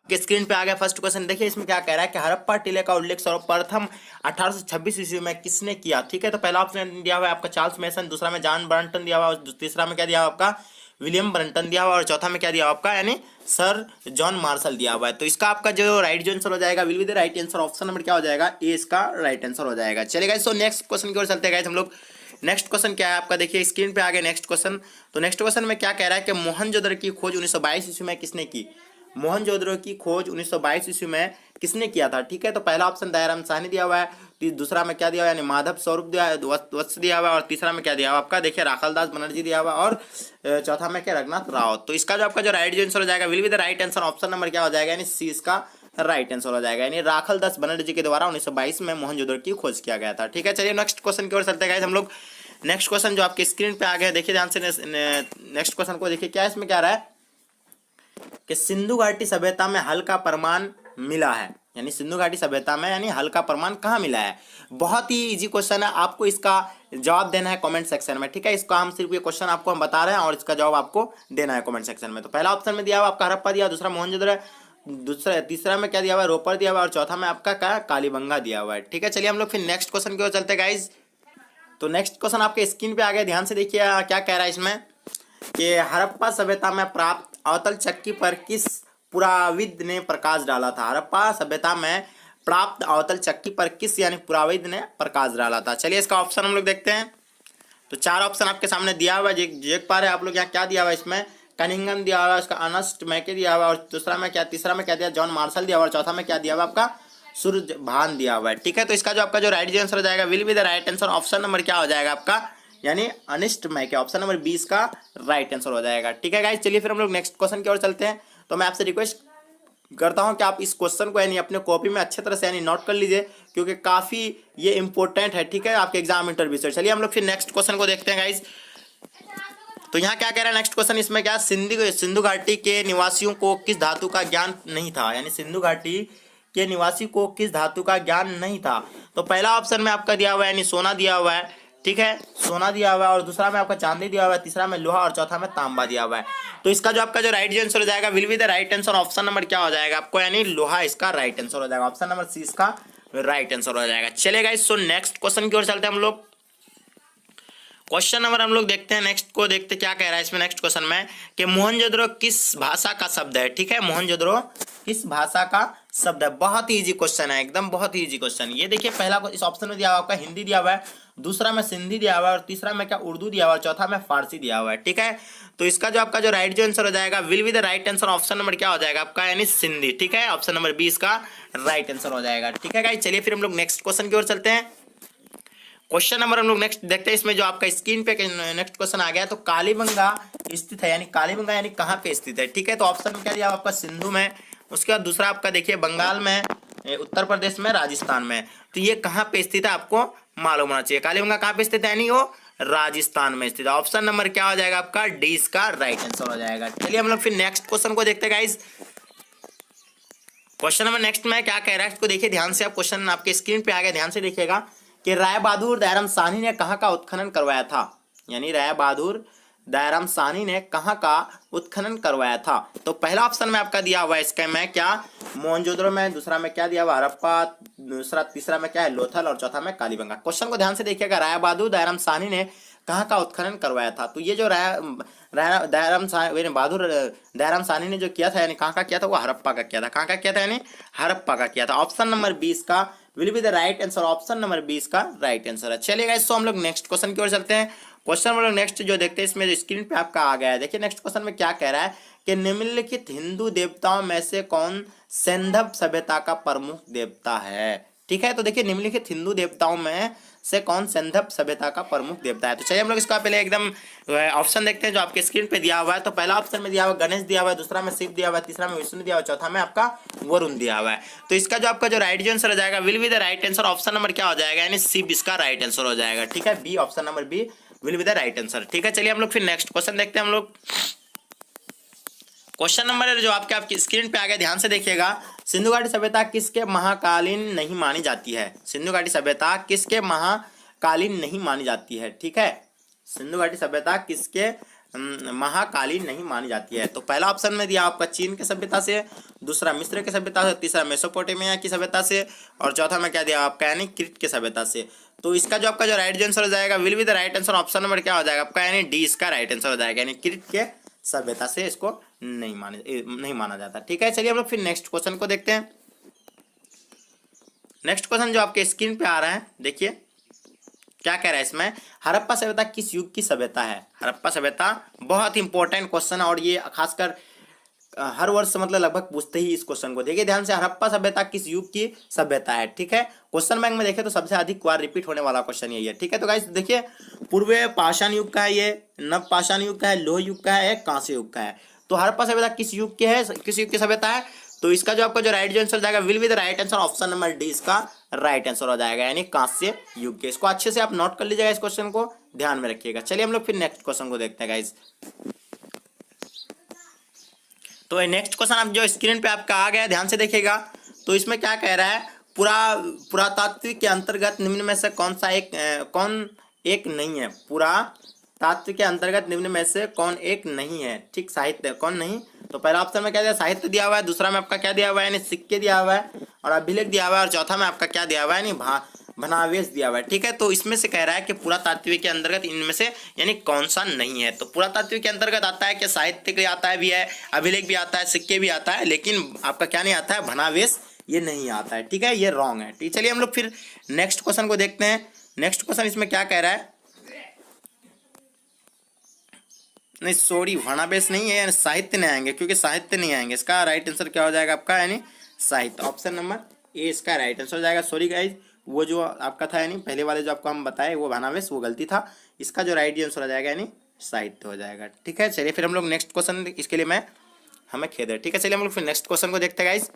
के स्क्रीन पे आ गया फर्स्ट क्वेश्चन। देखिए इसमें क्या कह रहा है कि हड़प्पा टीले का उल्लेख सर्वप्रथम 1826 ईस्वी में किसने किया। ठीक है, तो पहला ऑप्शन दिया हुआ है आपका चार्ल्स मेसन, दूसरा में जॉन ब्रंटन दिया हुआ, और तीसरा में क्या दिया हुआ आपका विलियम ब्रंटन दिया हुआ, और चौथा में क्या दिया हुआ आपका यानी सर जॉन मार्शल दिया हुआ है। तो इसका आपका जो राइट आंसर हो जाएगा will be the right answer, option number क्या हो जाएगा ए इसका राइट आंसर हो जाएगा। चलेगा, सो नेक्स्ट क्वेश्चन की ओर चलते हैं हम लोग। नेक्स्ट क्वेश्चन क्या है आपका, देखिए स्क्रीन पे आ गया नेक्स्ट क्वेश्चन। तो नेक्स्ट क्वेश्चन में क्या कह रहा है कि मोहनजोदड़ो की खोज 1922 ईस्वी में किसने की। मोहनजोदड़ो की खोज 1922 ईस्वी में किसने किया था। ठीक है, तो पहला ऑप्शन दयाराम साहनी दिया हुआ है, दूसरा में क्या दिया हुआ है यानी माधव स्वरूप वत्स दिया हुआ है, और तीसरा में क्या दिया हुआ आपका देखिए राखालदास बनर्जी दिया हुआ, और चौथा में क्या रघुनाथ राव। तो इसका जो आपका जो राइट आंसर हो जाएगा will be the right answer, option number क्या हो जाएगा यानी सी इसका राइट आंसर हो जाएगा, यानी राखालदास बनर्जी के द्वारा 1922 में मोहनजोदड़ो की खोज किया गया था। ठीक है, चलिए नेक्स्ट क्वेश्चन की ओर चलते हैं हम लोग। नेक्स्ट क्वेश्चन जो आपके स्क्रीन पे आ गया देखिए ध्यान से, नेक्स्ट क्वेश्चन को देखिए क्या इसमें क्या रहा है कि सिंधु घाटी सभ्यता में हल का प्रमाण मिला है, यानी सिंधु घाटी सभ्यता में यानी हल का प्रमाण कहाँ मिला है। बहुत ही इजी क्वेश्चन है, आपको इसका जवाब देना है कमेंट सेक्शन में। ठीक है, इसका हम सिर्फ ये क्वेश्चन आपको हम बता रहे हैं और इसका जवाब आपको देना है कमेंट सेक्शन में। तो पहला ऑप्शन में दिया हुआ आपका हड़प्पा दिया, दूसरा मोहनजोदड़ो, दूसरा तीसरा में क्या दिया हुआ है रोपड़ दिया हुआ, और चौथा में आपका क्या कालीबंगा दिया हुआ है। ठीक है, चलिए हम लोग फिर नेक्स्ट क्वेश्चन की ओर चलते हैं गाइज। तो नेक्स्ट क्वेश्चन आपके स्क्रीन पे आ गया, ध्यान से देखिए क्या कह रहा है इसमें कि हड़प्पा सभ्यता में प्राप्त अवतल चक्की पर किस पुराविद ने प्रकाश डाला था। हड़प्पा सभ्यता में प्राप्त अवतल चक्की पर किस यानी पुराविद ने प्रकाश डाला था। चलिए इसका ऑप्शन हम लोग देखते हैं। तो चार ऑप्शन आपके सामने दिया हुआ है, देख पा रहे हैं आप लोग यहाँ क्या दिया हुआ है इसमें कनिंगम दिया हुआ है, उसका अर्नेस्ट मैके दिया हुआ है, और दूसरा में क्या तीसरा में क्या दिया जॉन मार्शल दिया हुआ, और चौथा में क्या दिया हुआ आपका सूरजभान दिया हुआ है। ठीक है, तो इसका जो आपका जो राइट आंसर हो जाएगा will be the right answer, option number क्या हो जाएगा आपका यानी अनिस्ट मैके, ऑप्शन नंबर 20 का राइट आंसर हो जाएगा। ठीक है गाइस, चलिए फिर हम लोग नेक्स्ट क्वेश्चन की ओर चलते हैं। तो मैं आपसे रिक्वेस्ट करता हूं कि आप इस क्वेश्चन को यानी अपने कॉपी में अच्छे तरह से यानी नोट कर लीजिए, क्योंकि काफी ये इंपॉर्टेंट है। ठीक है, आपके एग्जाम इंटरव्यू से। चलिए हम लोग फिर नेक्स्ट क्वेश्चन को देखते हैं गाइस। तो यहाँ क्या कह रहा है नेक्स्ट क्वेश्चन, इसमें क्या सिंधु घाटी के निवासियों को किस धातु का ज्ञान नहीं था, यानी सिंधु घाटी के निवासी को किस धातु का ज्ञान नहीं था। तो पहला ऑप्शन में आपका दिया हुआ है यानी सोना दिया हुआ है। ठीक है, सोना दिया हुआ है, और दूसरा में आपका चांदी दिया हुआ है, तीसरा में लोहा, और चौथा में तांबा दिया हुआ है। तो इसका जो आपका जो राइट आंसर हो जाएगा will be the right answer, option number क्या हो जाएगा आपको यानी लोहा इसका राइट आंसर हो जाएगा, ऑप्शन नंबर सी इसका राइट आंसर हो जाएगा। चलेगा, सो नेक्स्ट क्वेश्चन की ओर चलते हैं हम लोग। क्वेश्चन नंबर हम लोग देखते हैं, नेक्स्ट को देखते क्या कह रहा है इसमें नेक्स्ट क्वेश्चन में कि मोहनजोदड़ो किस भाषा का शब्द है। ठीक है, मोहनजोदड़ो किस भाषा का शब्द है। बहुत ही इजी क्वेश्चन है, एकदम बहुत ही इजी क्वेश्चन। ये देखिए पहला इस ऑप्शन में दिया हुआ आपका हिंदी दिया हुआ है, दूसरा में सिंधी दिया हुआ है, और तीसरा में क्या उर्दू दिया हुआ है, चौथा में फारसी दिया हुआ है। ठीक है, तो इसका जो आपका जो राइट आंसर हो जाएगा will be the right answer, option number क्या हो जाएगा आपका यानी सिंधी। ठीक है, ऑप्शन नंबर 20 का राइट आंसर हो जाएगा। ठीक है गाइस, चलिए फिर हम लोग नेक्स्ट क्वेश्चन की ओर चलते हैं। क्वेश्चन नंबर हम लोग नेक्स्ट देखते हैं, इसमें जो आपका स्क्रीन पे नेक्स्ट क्वेश्चन आ गया। तो कालीबंगा स्थित है, यानी कालीबंगा यानी कहाँ पे स्थित है। ठीक है, तो ऑप्शन में क्या दिया आपका सिंधु में, उसके बाद दूसरा आपका देखिए बंगाल में, उत्तर प्रदेश में, राजस्थान में। तो ये कहाँ पे स्थित है आपको मालूम होना चाहिए। कालीबंगा कहाँ पे स्थित है यानी वो राजस्थान में स्थित है, ऑप्शन नंबर क्या हो जाएगा आपका डी इसका राइट आंसर हो जाएगा। चलिए हम लोग फिर नेक्स्ट क्वेश्चन को देखते हैं गाइज। क्वेश्चन नंबर नेक्स्ट में क्या कह रहा है इसको देखिए ध्यान से, आप क्वेश्चन आपके स्क्रीन पे आ गया, ध्यान से देखिएगा कि राय बहादुर दयाराम साहनी ने कहाँ का उत्खनन करवाया था, यानी राय बहादुर दयाराम साहनी ने कहाँ का उत्खनन करवाया था। तो पहला ऑप्शन में आपका दिया हुआ है इसका में क्या मोहनजोदड़ो में, दूसरा में क्या दिया हुआ हड़प्पा, दूसरा तीसरा में क्या है लोथल, और चौथा में कालीबंगा। क्वेश्चन को ध्यान से देखिएगा, राय बहादुर दयाराम साहनी ने कहाँ का उत्खनन करवाया था। तो ये जो बहादुर दयाराम साहनी ने जो किया था यानी कहाँ का किया था वो हड़प्पा का किया था। कहाँ का किया था यानी हड़प्पा का किया था, ऑप्शन नंबर 20 का will be the right answer, option number 20 का राइट आंसर है। चलिएगा इसको हम लोग नेक्स्ट क्वेश्चन की ओर चलते हैं। क्वेश्चन हम लोग नेक्स्ट जो देखते हैं इसमें जो स्क्रीन पे आपका आ गया है, देखिए नेक्स्ट क्वेश्चन में क्या कह रहा है कि निम्नलिखित हिंदू देवताओं में से कौन सैंधव सभ्यता का प्रमुख देवता है। ठीक है, तो देखिए निम्नलिखित हिंदू देवताओं में से कौन सैंधव सभ्यता का प्रमुख देवता है। तो चलिए हम लोग इसका पहले एकदम ऑप्शन देखते हैं जो आपके स्क्रीन पे दिया हुआ है। तो पहला ऑप्शन में दिया हुआ गणेश दिया हुआ है, दूसरा में शिव दिया हुआ है, तीसरा में विष्णु दिया हुआ है, चौथा में आपका वरुण दिया हुआ है। तो इसका जो आपका जो राइट आंसर हो जाएगा will be the right answer, option number क्या हो जाएगा यानी शिव इसका राइट आंसर हो जाएगा। ठीक है, B, option number B will be the right answer. ठीक है, चलिए हम लोग फिर नेक्स्ट क्वेश्चन देखते हैं हम लोग। क्वेश्चन नंबर जो आपके स्क्रीन पे आ गया, ध्यान से देखिएगा, सिंधु घाटी सभ्यता किसके महाकालीन नहीं मानी जाती है। सिंधु घाटी सभ्यता किसके महाकालीन नहीं मानी जाती है। ठीक है, सिंधु घाटी सभ्यता किसके महाकालीन नहीं मानी जाती है। तो पहला ऑप्शन में दिया आपका चीन की सभ्यता से, दूसरा मिस्र की सभ्यता से, तीसरा मेसोपोटामिया की सभ्यता से, और चौथा में क्या दिया आपका यानी क्रीट की सभ्यता से। तो इसका जो आपका जो राइट आंसर हो जाएगा will be the right answer, option number क्या हो जाएगा आपका यानी डी इसका राइट आंसर हो जाएगा, यानी क्रीट के सभ्यता से इसको नहीं माना जाता। ठीक है, चलिए हम लोग फिर नेक्स्ट क्वेश्चन को देखते हैं। नेक्स्ट क्वेश्चन जो आपके स्क्रीन पे आ रहा है, देखिए क्या कह रहा है इसमें, हड़प्पा सभ्यता किस युग की सभ्यता है। हड़प्पा सभ्यता बहुत इंपॉर्टेंट क्वेश्चन है और ये खासकर हर वर्ष मतलब लगभग पूछते ही इस क्वेश्चन को। देखिए ध्यान से, हड़प्पा सभ्यता किस युग की सभ्यता है। ठीक है, क्वेश्चन बैंक में देखें तो सबसे अधिक बार रिपीट होने वाला क्वेश्चन यही है। ठीक है, तो गाइस देखिए, पूर्व पाषाण युग का है, ये नव पाषाण युग का है, लोह युग का है, कांस्य युग का है। तो हड़प्पा सभ्यता किस युग की है, किस युग की सभ्यता है। तो इसका जो आपका जो राइट आंसर हो जाएगा will be the right answer, option number D इसका राइट आंसर हो जाएगा, यानी कांस्य युग के। इसको अच्छे से आप नोट कर लीजिएगा, इस क्वेश्चन को ध्यान में रखिएगा। चलिए हम लोग फिर नेक्स्ट क्वेश्चन को देखते हैं गाइस। तो नेक्स्ट क्वेश्चन आप जो स्क्रीन पे आपका आ गया, ध्यान से देखिएगा। तो इसमें क्या कह रहा है, पुरातात्विक के अंतर्गत निम्न में से कौन एक नहीं है। पुरातात्विक के अंतर्गत निम्न में से कौन एक नहीं है। ठीक, साहित्य कौन नहीं। तो पहला ऑप्शन में क्या दिया, साहित्य दिया हुआ है, दूसरा में आपका क्या दिया हुआ है यानी सिक्के दिया हुआ है, और अभिलेख दिया हुआ है, और चौथा में आपका क्या दिया हुआ है यानी भनावेश दिया हुआ है। ठीक है, तो इसमें से कह रहा है कि पुरातात्विक के अंतर्गत इनमें से यानी कौन सा नहीं है। तो पुरातात्विक के अंतर्गत आता है कि साहित्य भी आता है, भी है, अभिलेख भी आता है, सिक्के भी आता है, लेकिन आपका क्या नहीं आता है, भनावेश ये नहीं आता है। ठीक है, ये रॉन्ग है। ठीक, चलिए हम लोग फिर नेक्स्ट क्वेश्चन को देखते हैं। नेक्स्ट क्वेश्चन इसमें क्या कह रहा है, नहीं सॉरी, भनावेश नहीं है, यानी साहित्य नहीं आएंगे, क्योंकि साहित्य नहीं आएंगे। इसका राइट आंसर क्या हो जाएगा आपका यानी साहित्य, ऑप्शन नंबर ए इसका राइट आंसर हो जाएगा। सॉरी गाइज, वो जो आपका था यानी पहले वाले जो आपको हम बताए वो भनावेश, वो गलती था। इसका जो राइट आंसर हो जाएगा यानी साहित्य हो जाएगा। ठीक है, चलिए फिर हम लोग नेक्स्ट क्वेश्चन, इसके लिए हमें खेद है। ठीक है, चलिए हम लोग फिर नेक्स्ट क्वेश्चन को देखते हैं गाइज।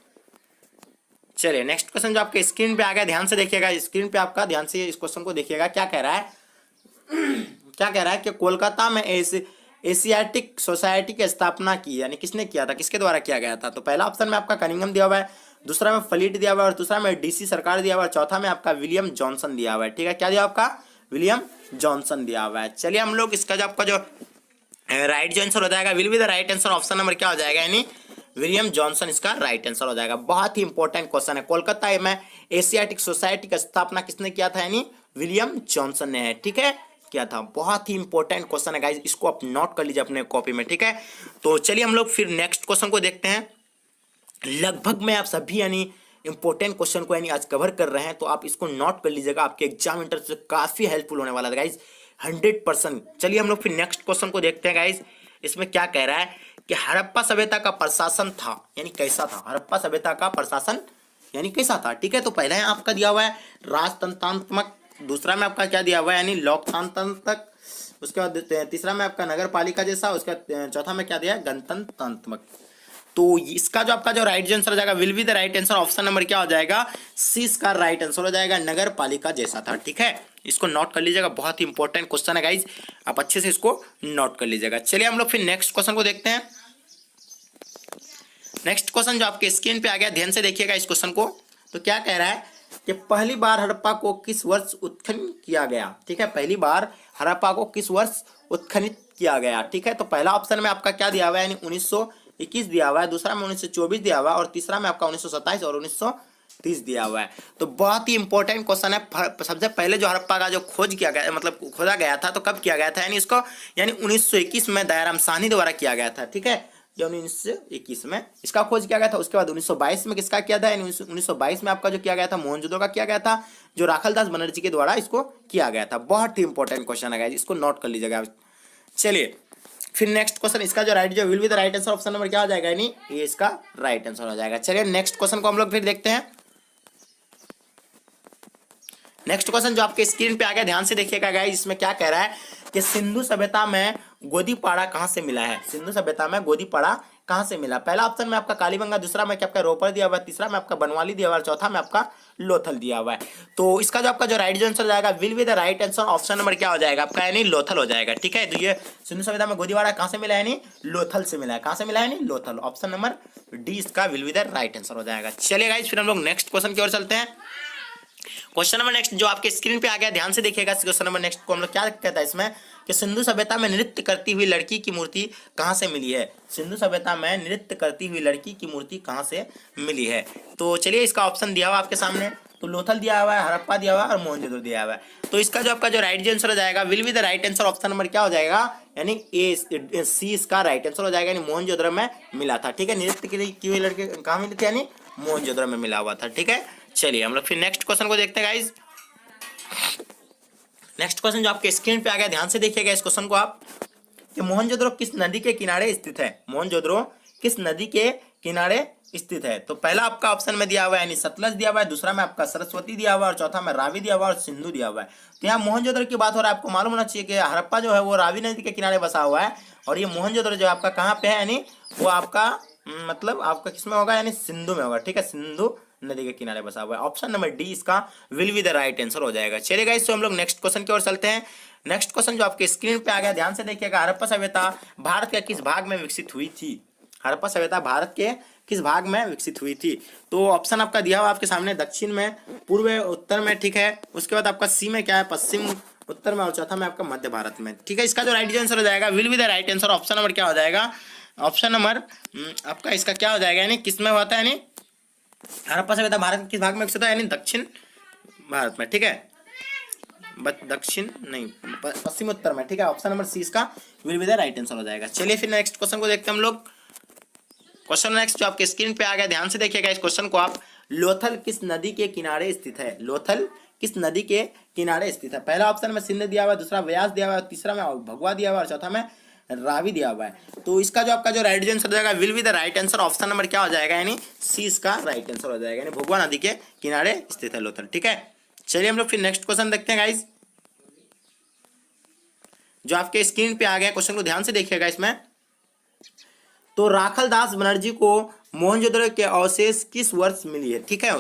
चलिए नेक्स्ट क्वेश्चन जो आपके स्क्रीन पे आ गया, ध्यान से देखिएगा, स्क्रीन पे आपका ध्यान से इस क्वेश्चन को देखिएगा। क्या कह रहा है क्या कह रहा है कि कोलकाता में एशियाटिक सोसाइटी की स्थापना की, यानी किसने किया था, किसके द्वारा किया गया था। तो पहला ऑप्शन में आपका कनिंघम दिया हुआ है, दूसरा में फ्लीट दिया हुआ है, और दूसरा में डीसी सरकार दिया हुआ है, चौथा में आपका विलियम जॉनसन दिया हुआ है। ठीक है, क्या दिया आपका, विलियम जॉनसन दिया हुआ है। चलिए हम लोग इसका जो आपका जो राइट जो आंसर हो जाएगा will be the right answer, option number क्या हो जाएगा यानी विलियम जॉनसन इसका राइट आंसर हो जाएगा। बहुत ही इंपॉर्टेंट क्वेश्चन है। कोलकाता में एशियाटिक सोसाइटी का स्थापना किसने किया था यानी विलियम जॉनसन ने है। ठीक है, किया था। बहुत ही इंपॉर्टेंट क्वेश्चन है गाइज, इसको आप नोट कर लीजिए अपने कॉपी में। ठीक है, तो चलिए हम लोग फिर नेक्स्ट क्वेश्चन को देखते हैं। लगभग मैं आप सभी यानी इंपॉर्टेंट क्वेश्चन को यानी आज कवर कर रहे हैं, तो आप इसको नोट कर लीजिएगा, आपके एग्जाम इंटर से काफी हेल्पफुल होने वाला है गाइज, 100%। चलिए हम लोग फिर नेक्स्ट क्वेश्चन को देखते हैं गाइज। इसमें क्या कह रहा है कि हड़प्पा सभ्यता का प्रशासन था यानी कैसा था, हड़प्पा सभ्यता का प्रशासन यानी कैसा था। ठीक है, तो पहले आपका दिया हुआ है राजतंत्रात्मक, दूसरा में आपका क्या दिया हुआ है यानी लोकतांत्रिक, उसके बाद तीसरा में आपका नगर पालिका जैसा, उसका चौथा में क्या दिया है गणतंत्रात्मक। तो इसका जो आपका जो राइट आंसर हो जाएगा will be the right answer, option number क्या हो जाएगा सी इसका राइट आंसर हो जाएगा, नगर पालिका जैसा था। ठीक है, इसको नोट कर लीजिएगा, बहुत ही इंपॉर्टेंट क्वेश्चन है गाइज, आप अच्छे से इसको नोट कर लीजिएगा। चलिए हम लोग फिर नेक्स्ट क्वेश्चन को देखते हैं। नेक्स्ट क्वेश्चन जो आपके स्क्रीन पे आ गया, ध्यान से देखिएगा इस क्वेश्चन को। तो क्या कह रहा है कि पहली बार हड़प्पा को किस वर्ष उत्खनन किया गया। ठीक है, पहली बार हड़प्पा को किस वर्ष उत्खनित किया गया। ठीक है, तो पहला ऑप्शन में आपका क्या दिया हुआ है यानी 1921 दिया हुआ है, दूसरा में 1924 दिया हुआ है, और तीसरा में आपका 1927 और 1930 दिया हुआ है। तो बहुत ही इंपॉर्टेंट क्वेश्चन है। सबसे पहले जो हड़प्पा का जो खोज किया गया मतलब खोदा गया था, तो कब किया गया था यानी इसको यानी 1921 में दयाराम साहनी द्वारा किया गया था। ठीक है, 1921 में इसका खोज किया गया था। उसके बाद 1922 में किसका किया था यानी 1922 में आपका जो किया गया था मोहनजोदड़ो का किया गया था, जो राखलदास बनर्जी के द्वारा इसको किया गया था। बहुत ही इंपॉर्टेंट क्वेश्चन है, इसको नोट कर लीजिएगा। चलिए फिर नेक्स्ट क्वेश्चन, इसका जो राइट जो will be the right answer, option number क्या हो जाएगा यानी ये इसका राइट आंसर हो जाएगा। चलिए नेक्स्ट क्वेश्चन को हम लोग फिर देखते हैं। नेक्स्ट क्वेश्चन जो आपके स्क्रीन पे आ गया, ध्यान से देखिएगा गाइस, इसमें क्या कह रहा है कि सिंधु सभ्यता में गोदीपाड़ा कहाँ से मिला है। सिंधु सभ्यता में गोदीपाड़ा कहाँ से मिला। पहला ऑप्शन में आपका कालीबंगा, दूसरा में क्या आपका रोपड़ दिया हुआ है, तीसरा में आपका बनवाली दिया हुआ है, चौथा में आपका लोथल दिया हुआ है। तो इसका जो आपका जो राइट आंसर जाएगा will be the right answer, option number क्या हो जाएगा आपका यानी लोथल हो जाएगा। ठीक है, तो ये सिंधु सभ्यता में गोदीपाड़ा कहाँ से मिला है यानी लोथल से मिला है। कहाँ से मिला है यानी लोथल, ऑप्शन नंबर डी इसका will be the right answer हो जाएगा। चलिए गाइस फिर हम लोग नेक्स्ट क्वेश्चन की ओर चलते हैं। क्वेश्चन नंबर नेक्स्ट जो आपके स्क्रीन पे आ गया, ध्यान से देखिएगा। क्वेश्चन नंबर नेक्स्ट को हम लोग क्या कहता है इसमें कि सिंधु सभ्यता में नृत्य करती हुई लड़की की मूर्ति कहाँ से मिली है। सिंधु सभ्यता में नृत्य करती हुई लड़की की मूर्ति कहाँ से मिली है। तो चलिए इसका ऑप्शन दिया हुआ आपके सामने, तो लोथल दिया हुआ है, हड़प्पा दिया हुआ है और मोहनजोदड़ो दिया हुआ है। तो इसका जो आपका जो राइट आंसर हो जाएगा, will be the right answer, option number क्या हो जाएगा, यानी ए सी इसका राइट आंसर हो जाएगा, यानी मोहनजोदड़ो में मिला था। ठीक है, नृत्य की हुई लड़की कहाँ मिली थी, यानी मोहनजोदड़ो में मिला हुआ था। ठीक है, चलिए हम लोग फिर नेक्स्ट क्वेश्चन को देखते हैं गाइज। नेक्स्ट क्वेश्चन जो आपके स्क्रीन पे आ गया, ध्यान से देखिएगा इस क्वेश्चन को आप, कि मोहनजोदड़ो किस नदी के किनारे स्थित है। मोहनजोदड़ो किस नदी के किनारे स्थित है। तो पहला आपका ऑप्शन में दिया हुआ है यानी सतलज दिया हुआ है, दूसरा में आपका सरस्वती दिया हुआ है और चौथा में रावी दिया हुआ है और सिंधु दिया हुआ है। तो यहाँ मोहनजोदड़ो की बात हो रहा है, आपको मालूम होना चाहिए कि हड़प्पा जो है वो रावी नदी के किनारे बसा हुआ है और ये मोहनजोदड़ो जो आपका कहाँ पे है, यानी वो आपका मतलब आपका किसमें होगा, यानी सिंधु में होगा। ठीक है, सिंधु नदी के किनारे बसा हुआ है। ऑप्शन नंबर डी इसका will be the right answer हो जाएगा। चलिए गाइस, तो हम लोग नेक्स्ट क्वेश्चन की ओर चलते हैं। नेक्स्ट क्वेश्चन जो आपके स्क्रीन पे आ गया, ध्यान से देखिएगा, हड़प्पा सभ्यता भारत के किस भाग में विकसित हुई थी। हड़प्पा सभ्यता भारत के किस भाग में विकसित हुई थी। तो ऑप्शन आपका दिया हुआ आपके सामने, दक्षिण में, पूर्व, उत्तर में। ठीक है, उसके बाद आपका सी में क्या है, पश्चिम, उत्तर में, और चौथा में आपका मध्य भारत में। ठीक है, इसका जो राइट आंसर हो जाएगा, will be the right answer, option number क्या हो जाएगा, ऑप्शन नंबर आपका इसका क्या हो जाएगा, यानी किसमें होता है, यानी हड़प्पा सभ्यता भारत के किस भाग में विकसित हुआ, यानी दक्षिण भारत में। ठीक है, दक्षिण नहीं, पश्चिम उत्तर में। ठीक है, ऑप्शन नंबर सी इसका will be the right answer हो जाएगा। चलिए फिर नेक्स्ट क्वेश्चन को देखते हैं हम लोग। क्वेश्चन नेक्स्ट जो आपके स्क्रीन पे आ गया, ध्यान से देखिएगा इस क्वेश्चन को आप, लोथल किस नदी के किनारे स्थित है। लोथल किस नदी के किनारे स्थित है। पहला ऑप्शन में सिंध दिया हुआ है, दूसरा व्यास दिया हुआ है, तीसरा में भगवा दिया हुआ है और चौथा में रावी दिया हुआ है। तो इसका जो आपका जो राइट आंसर हो जाएगा, will be the right answer, option number क्या हो जाएगा, यानी सी इसका राइट आंसर हो जाएगा, यानी भगवा नदी के किनारे स्थित है लोथल। ठीक है, चलिए हम लोग फिर नेक्स्ट क्वेश्चन देखते हैं गाइज, जो आपके स्क्रीन पे आ गया। क्वेश्चन को ध्यान से देखिएगा इसमें, तो राखल दास बनर्जी को मोहनजोदड़ो के अवशेष किस वर्ष मिली है। ठीक है,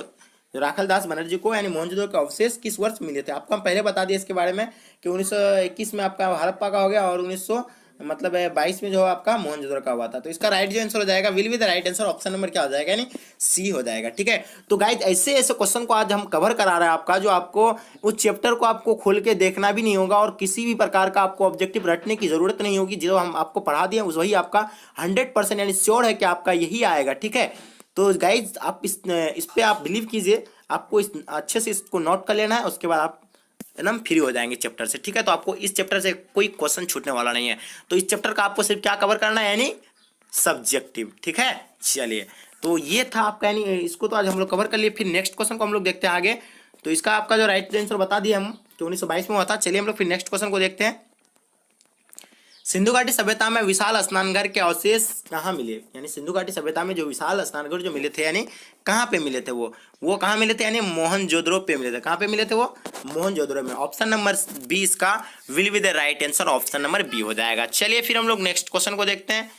राखल दास बनर्जी को यानी मोहनजोदड़ो के अवशेष किस वर्ष मिले थे। आपको हम पहले बता दिए इसके बारे में कि 1921 में आपका हड़प्पा का हो गया और 1922 में जो आपका मोहनजोदड़ो का हुआ था। तो इसका राइट जो आंसर हो जाएगा, will be the right answer, option number क्या हो जाएगा, यानी सी हो जाएगा। ठीक है, तो गाइज ऐसे ऐसे क्वेश्चन को आज हम कवर करा रहे हैं आपका, जो आपको उस चैप्टर को आपको खोल के देखना भी नहीं होगा और किसी भी प्रकार का आपको ऑब्जेक्टिव रटने की जरूरत नहीं होगी। जो हम आपको पढ़ा दिए वही आपका 100% यानी श्योर है कि आपका यही आएगा। ठीक है, तो गाइज आप इस पे आप बिलीव कीजिए, आपको इस अच्छे से इसको नोट कर लेना है, उसके बाद आप एकदम फ्री हो जाएंगे चैप्टर से। ठीक है, तो आपको इस चैप्टर से कोई क्वेश्चन छूटने वाला नहीं है। तो इस चैप्टर का आपको सिर्फ क्या कवर करना है, यानी सब्जेक्टिव। ठीक है, चलिए, तो ये था आपका, यानी इसको तो आज हम लोग कवर कर लिए। फिर नेक्स्ट क्वेश्चन को हम लोग देखते हैं आगे। तो इसका आपका जो राइट आंसर बता दिया हम कि 1922 में हुआ था। चलिए हम लोग फिर नेक्स्ट क्वेश्चन को देखते हैं। सिंधु घाटी सभ्यता में विशाल स्नानघर के अवशेष कहाँ मिले। यानी सिंधु घाटी सभ्यता में जो विशाल स्नानघर जो मिले थे, यानी कहाँ पे मिले थे, वो कहाँ मिले थे, यानी मोहनजोदड़ो पे मिले थे। कहाँ पे मिले थे वो, मोहनजोदड़ो में। ऑप्शन नंबर बी इसका will be the right answer, option number B हो जाएगा। चलिए फिर हम लोग नेक्स्ट क्वेश्चन को देखते हैं।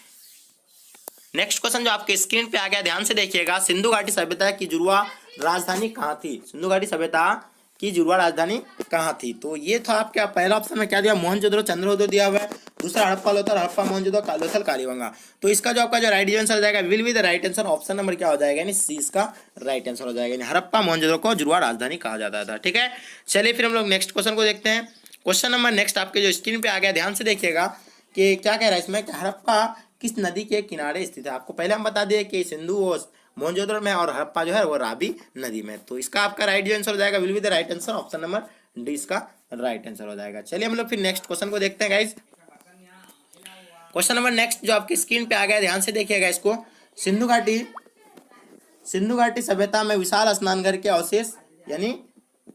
नेक्स्ट क्वेश्चन जो आपके स्क्रीन पे आ गया, ध्यान से देखिएगा, सिंधु घाटी सभ्यता की जुड़वा राजधानी कहाँ थी। सिंधु घाटी सभ्यता की जुड़वा राजधानी कहाँ थी। तो ये था आपका पहला ऑप्शन में क्या दिया, मोहनजोदड़ो चंद्रहोदय दिया हुआ है, दूसरा हड़प्पा लोथल, हड़प्पा मोहनजोदड़ो लोथल कालीबंगा। तो इसका जो आपका जो राइट आंसर हो जाएगा, will be the right answer, option number क्या हो जाएगा, यानी सी इसका राइट आंसर हो जाएगा, यानी हड़प्पा मोहनजोदड़ो को जुड़वा राजधानी कहा जाता था। ठीक है, चलिए फिर हम लोग नेक्स्ट क्वेश्चन को देखते हैं। क्वेश्चन नंबर नेक्स्ट आपके जो स्क्रीन पे आ गया, ध्यान से देखिएगा कि क्या कह रहा है इसमें, कि हड़प्पा किस नदी के किनारे स्थित है। आपको पहले हम बता दिए कि सिंधु और मोहनजोदड़ो में और हड़प्पा जो है वो रावी नदी में। तो इसका आपका राइट आंसर हो जाएगा, will be the right answer, option number D इसका राइट आंसर हो जाएगा। चलिए हम लोग फिर नेक्स्ट क्वेश्चन को देखते हैं गाइज। क्वेश्चन नंबर नेक्स्ट जो आपकी स्क्रीन पे आ गया, ध्यान से देखिएगा इसको, सिंधु घाटी सभ्यता में विशाल स्नानघर के अवशेष यानी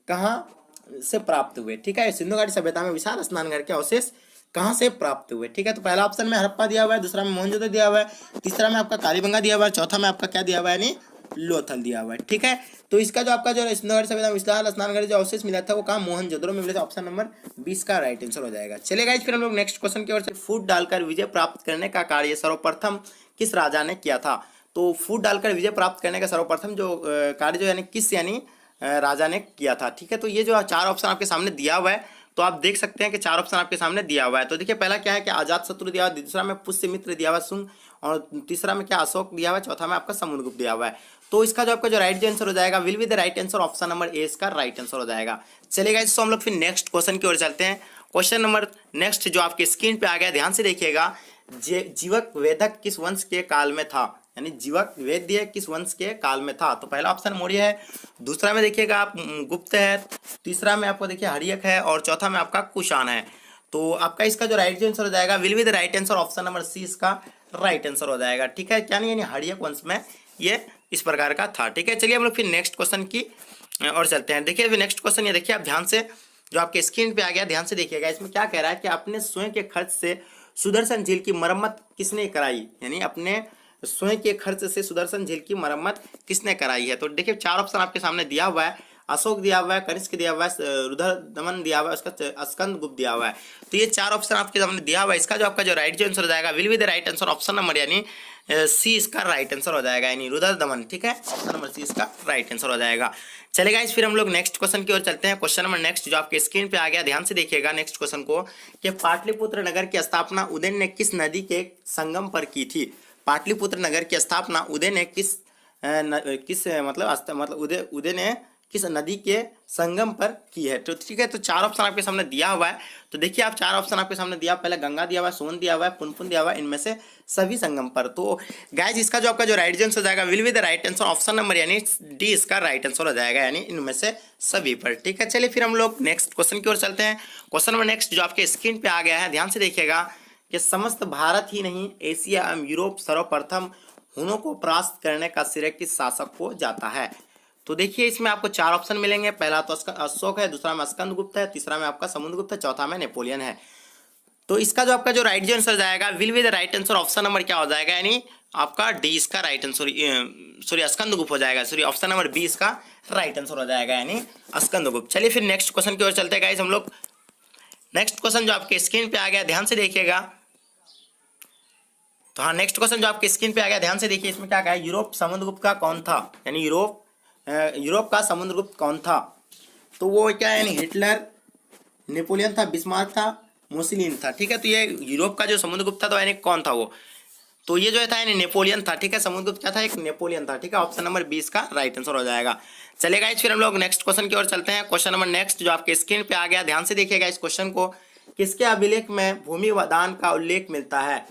कहाँ से प्राप्त हुए। ठीक है, सिंधु घाटी सभ्यता में विशाल स्नानघर के अवशेष कहाँ से प्राप्त हुए। ठीक है, तो पहला ऑप्शन में हड़प्पा दिया हुआ है, दूसरा में मोहनजोदड़ो दिया हुआ है, तीसरा में आपका कालीबंगा दिया हुआ है, चौथा में आपका क्या दिया हुआ है, यानी लोथल दिया हुआ है। ठीक है, तो इसका जो आपका जो सिंधु घाटी सभ्यता में विशाल स्नानघर जो अवशेष मिला था वो कहाँ, मोहनजोदड़ो में मिला था। ऑप्शन नंबर 20 का राइट आंसर हो जाएगा। चलिए गाइस, फिर हम लोग नेक्स्ट क्वेश्चन की ओर से, फूट डालकर विजय प्राप्त करने का कार्य सर्वप्रथम किस राजा ने किया था। तो फूट डालकर विजय प्राप्त करने का सर्वप्रथम जो कार्य जो यानी किस यानी राजा ने किया था। ठीक है, तो ये जो चार ऑप्शन आपके सामने दिया हुआ है, तो आप देख सकते हैं कि चार ऑप्शन आपके सामने दिया हुआ है। तो देखिए पहला क्या है कि अजातशत्रु दिया हुआ, दूसरा में पुष्यमित्र दिया हुआ शुंग, और तीसरा में क्या अशोक दिया हुआ है, चौथा में आपका समुद्रगुप्त दिया हुआ है। तो इसका जो आपका जो राइट आंसर हो जाएगा, will be the right answer, option number A इसका राइट आंसर हो जाएगा। चलिए गाइस, तो हम लोग फिर नेक्स्ट क्वेश्चन की ओर चलते हैं। क्वेश्चन नंबर नेक्स्ट जो आपके स्क्रीन पे आ गया, ध्यान से देखिएगा। जीवक वेदक किस वंश के काल में था, यानी जीवक वेद्य किस वंश के काल में था। तो पहला ऑप्शन मौर्य है, दूसरा में देखिएगा आप गुप्त है, तीसरा में आपको देखिए हर्यक है, और चौथा में आपका कुषाण है। तो आपका इसका जो राइट आंसर हो जाएगा will be the right answer, option number C इसका राइट आंसर हो जाएगा। ठीक है, क्या नहीं, यानी हर्यक वंश में ये इस प्रकार का था। ठीक है, चलिए हम लोग फिर नेक्स्ट क्वेश्चन की और चलते हैं। देखिए नेक्स्ट क्वेश्चन ये देखिए आप ध्यान से, जो आपके स्क्रीन पे आ गया, ध्यान से देखिएगा। इसमें क्या कह रहा है कि अपने स्वयं के खर्च से सुदर्शन झील की मरम्मत किसने कराई, यानी अपने स्वयं के खर्च से सुदर्शन झील की मरम्मत किसने कराई है। तो देखिए चार ऑप्शन आपके सामने दिया हुआ है, अशोक दिया हुआ है, कनिष्क दिया हुआ है, रुद्रदमन दिया हुआ है, उसका स्कंदगुप्त दिया हुआ है। तो ये चार ऑप्शन आपके सामने दिया हुआ है। इसका जो आपका जो राइट आंसर हो जाएगा will be the right answer, option number यानी सी इसका राइट आंसर हो जाएगा, यानी रुद्रदमन। ठीक है, ऑप्शन नंबर सी इसका राइट आंसर हो जाएगा। चलेगा इस फिर हम लोग नेक्स्ट क्वेश्चन की ओर चलते हैं। क्वेश्चन नंबर नेक्स्ट जो आपके स्क्रीन पे आ गया, ध्यान से देखिएगा नेक्स्ट क्वेश्चन को, कि पाटलिपुत्र नगर की स्थापना उदयन ने किस नदी के संगम पर की थी। पाटलिपुत्र नगर की स्थापना उदय ने किस उदय ने किस नदी के संगम पर की है। तो ठीक है, तो चार ऑप्शन आपके सामने दिया हुआ है। तो देखिए आप चार ऑप्शन आपके सामने दिया, पहले गंगा दिया हुआ है, सोन दिया हुआ है, पुनपुन दिया हुआ है, इनमें से सभी संगम पर। तो गाइज इसका जो आपका जो राइट आंसर हो जाएगा will be the right answer, option number यानी डी इसका राइट आंसर हो जाएगा, यानी इनमें से सभी पर। ठीक है, चलिए फिर हम लोग नेक्स्ट क्वेश्चन की ओर चलते हैं। क्वेश्चन नंबर नेक्स्ट जो आपके स्क्रीन पे आ गया है, ध्यान से देखिएगा, कि समस्त भारत ही नहीं एशिया एवं यूरोप सर्वप्रथम हुनों को परास्त करने का श्रेय किस शासक को जाता है। तो देखिए इसमें आपको चार ऑप्शन मिलेंगे, पहला तो अशोक है, दूसरा में स्कंदगुप्त है, तीसरा में आपका समुद्रगुप्त है, चौथा में नेपोलियन है। तो इसका जो आपका जो राइट आंसर जाएगा will be the right answer, option number क्या हो जाएगा, यानी आपका डी इसका राइट आंसर, सॉरी स्कंदगुप्त हो जाएगा, सॉरी ऑप्शन नंबर बी इसका राइट आंसर हो जाएगा, यानी स्कंदगुप्त। चलिए फिर नेक्स्ट क्वेश्चन की ओर चलते हैं गाइस हम लोग। नेक्स्ट क्वेश्चन जो आपके स्क्रीन पे आ गया, ध्यान से देखिएगा। तो हाँ, नेक्स्ट क्वेश्चन जो आपके स्क्रीन पे आ गया, ध्यान से देखिए। इसमें क्या कहा है, यूरोप समुद्रगुप्त का कौन था, यानी यूरोप का समुद्रगुप्त कौन था। तो वो क्या है, यानी हिटलर, नेपोलियन था, बिस्मार्क था, मुसोलिनी था। ठीक है, तो ये यूरोप का जो समुद्रगुप्त था तो यानी कौन था वो, तो ये जो था यानी नेपोलियन था। ठीक है, समुद्रगुप्त क्या था, एक नेपोलियन था। ठीक है, ऑप्शन नंबर 20 का राइट आंसर हो जाएगा। चलेगा फिर हम लोग नेक्स्ट क्वेश्चन की ओर चलते हैं। क्वेश्चन नंबर नेक्स्ट जो आपके स्क्रीन पे आ गया, ध्यान से देखिएगा इस क्वेश्चन को, किसके अभिलेख में भूमि दान का उल्लेख मिलता है।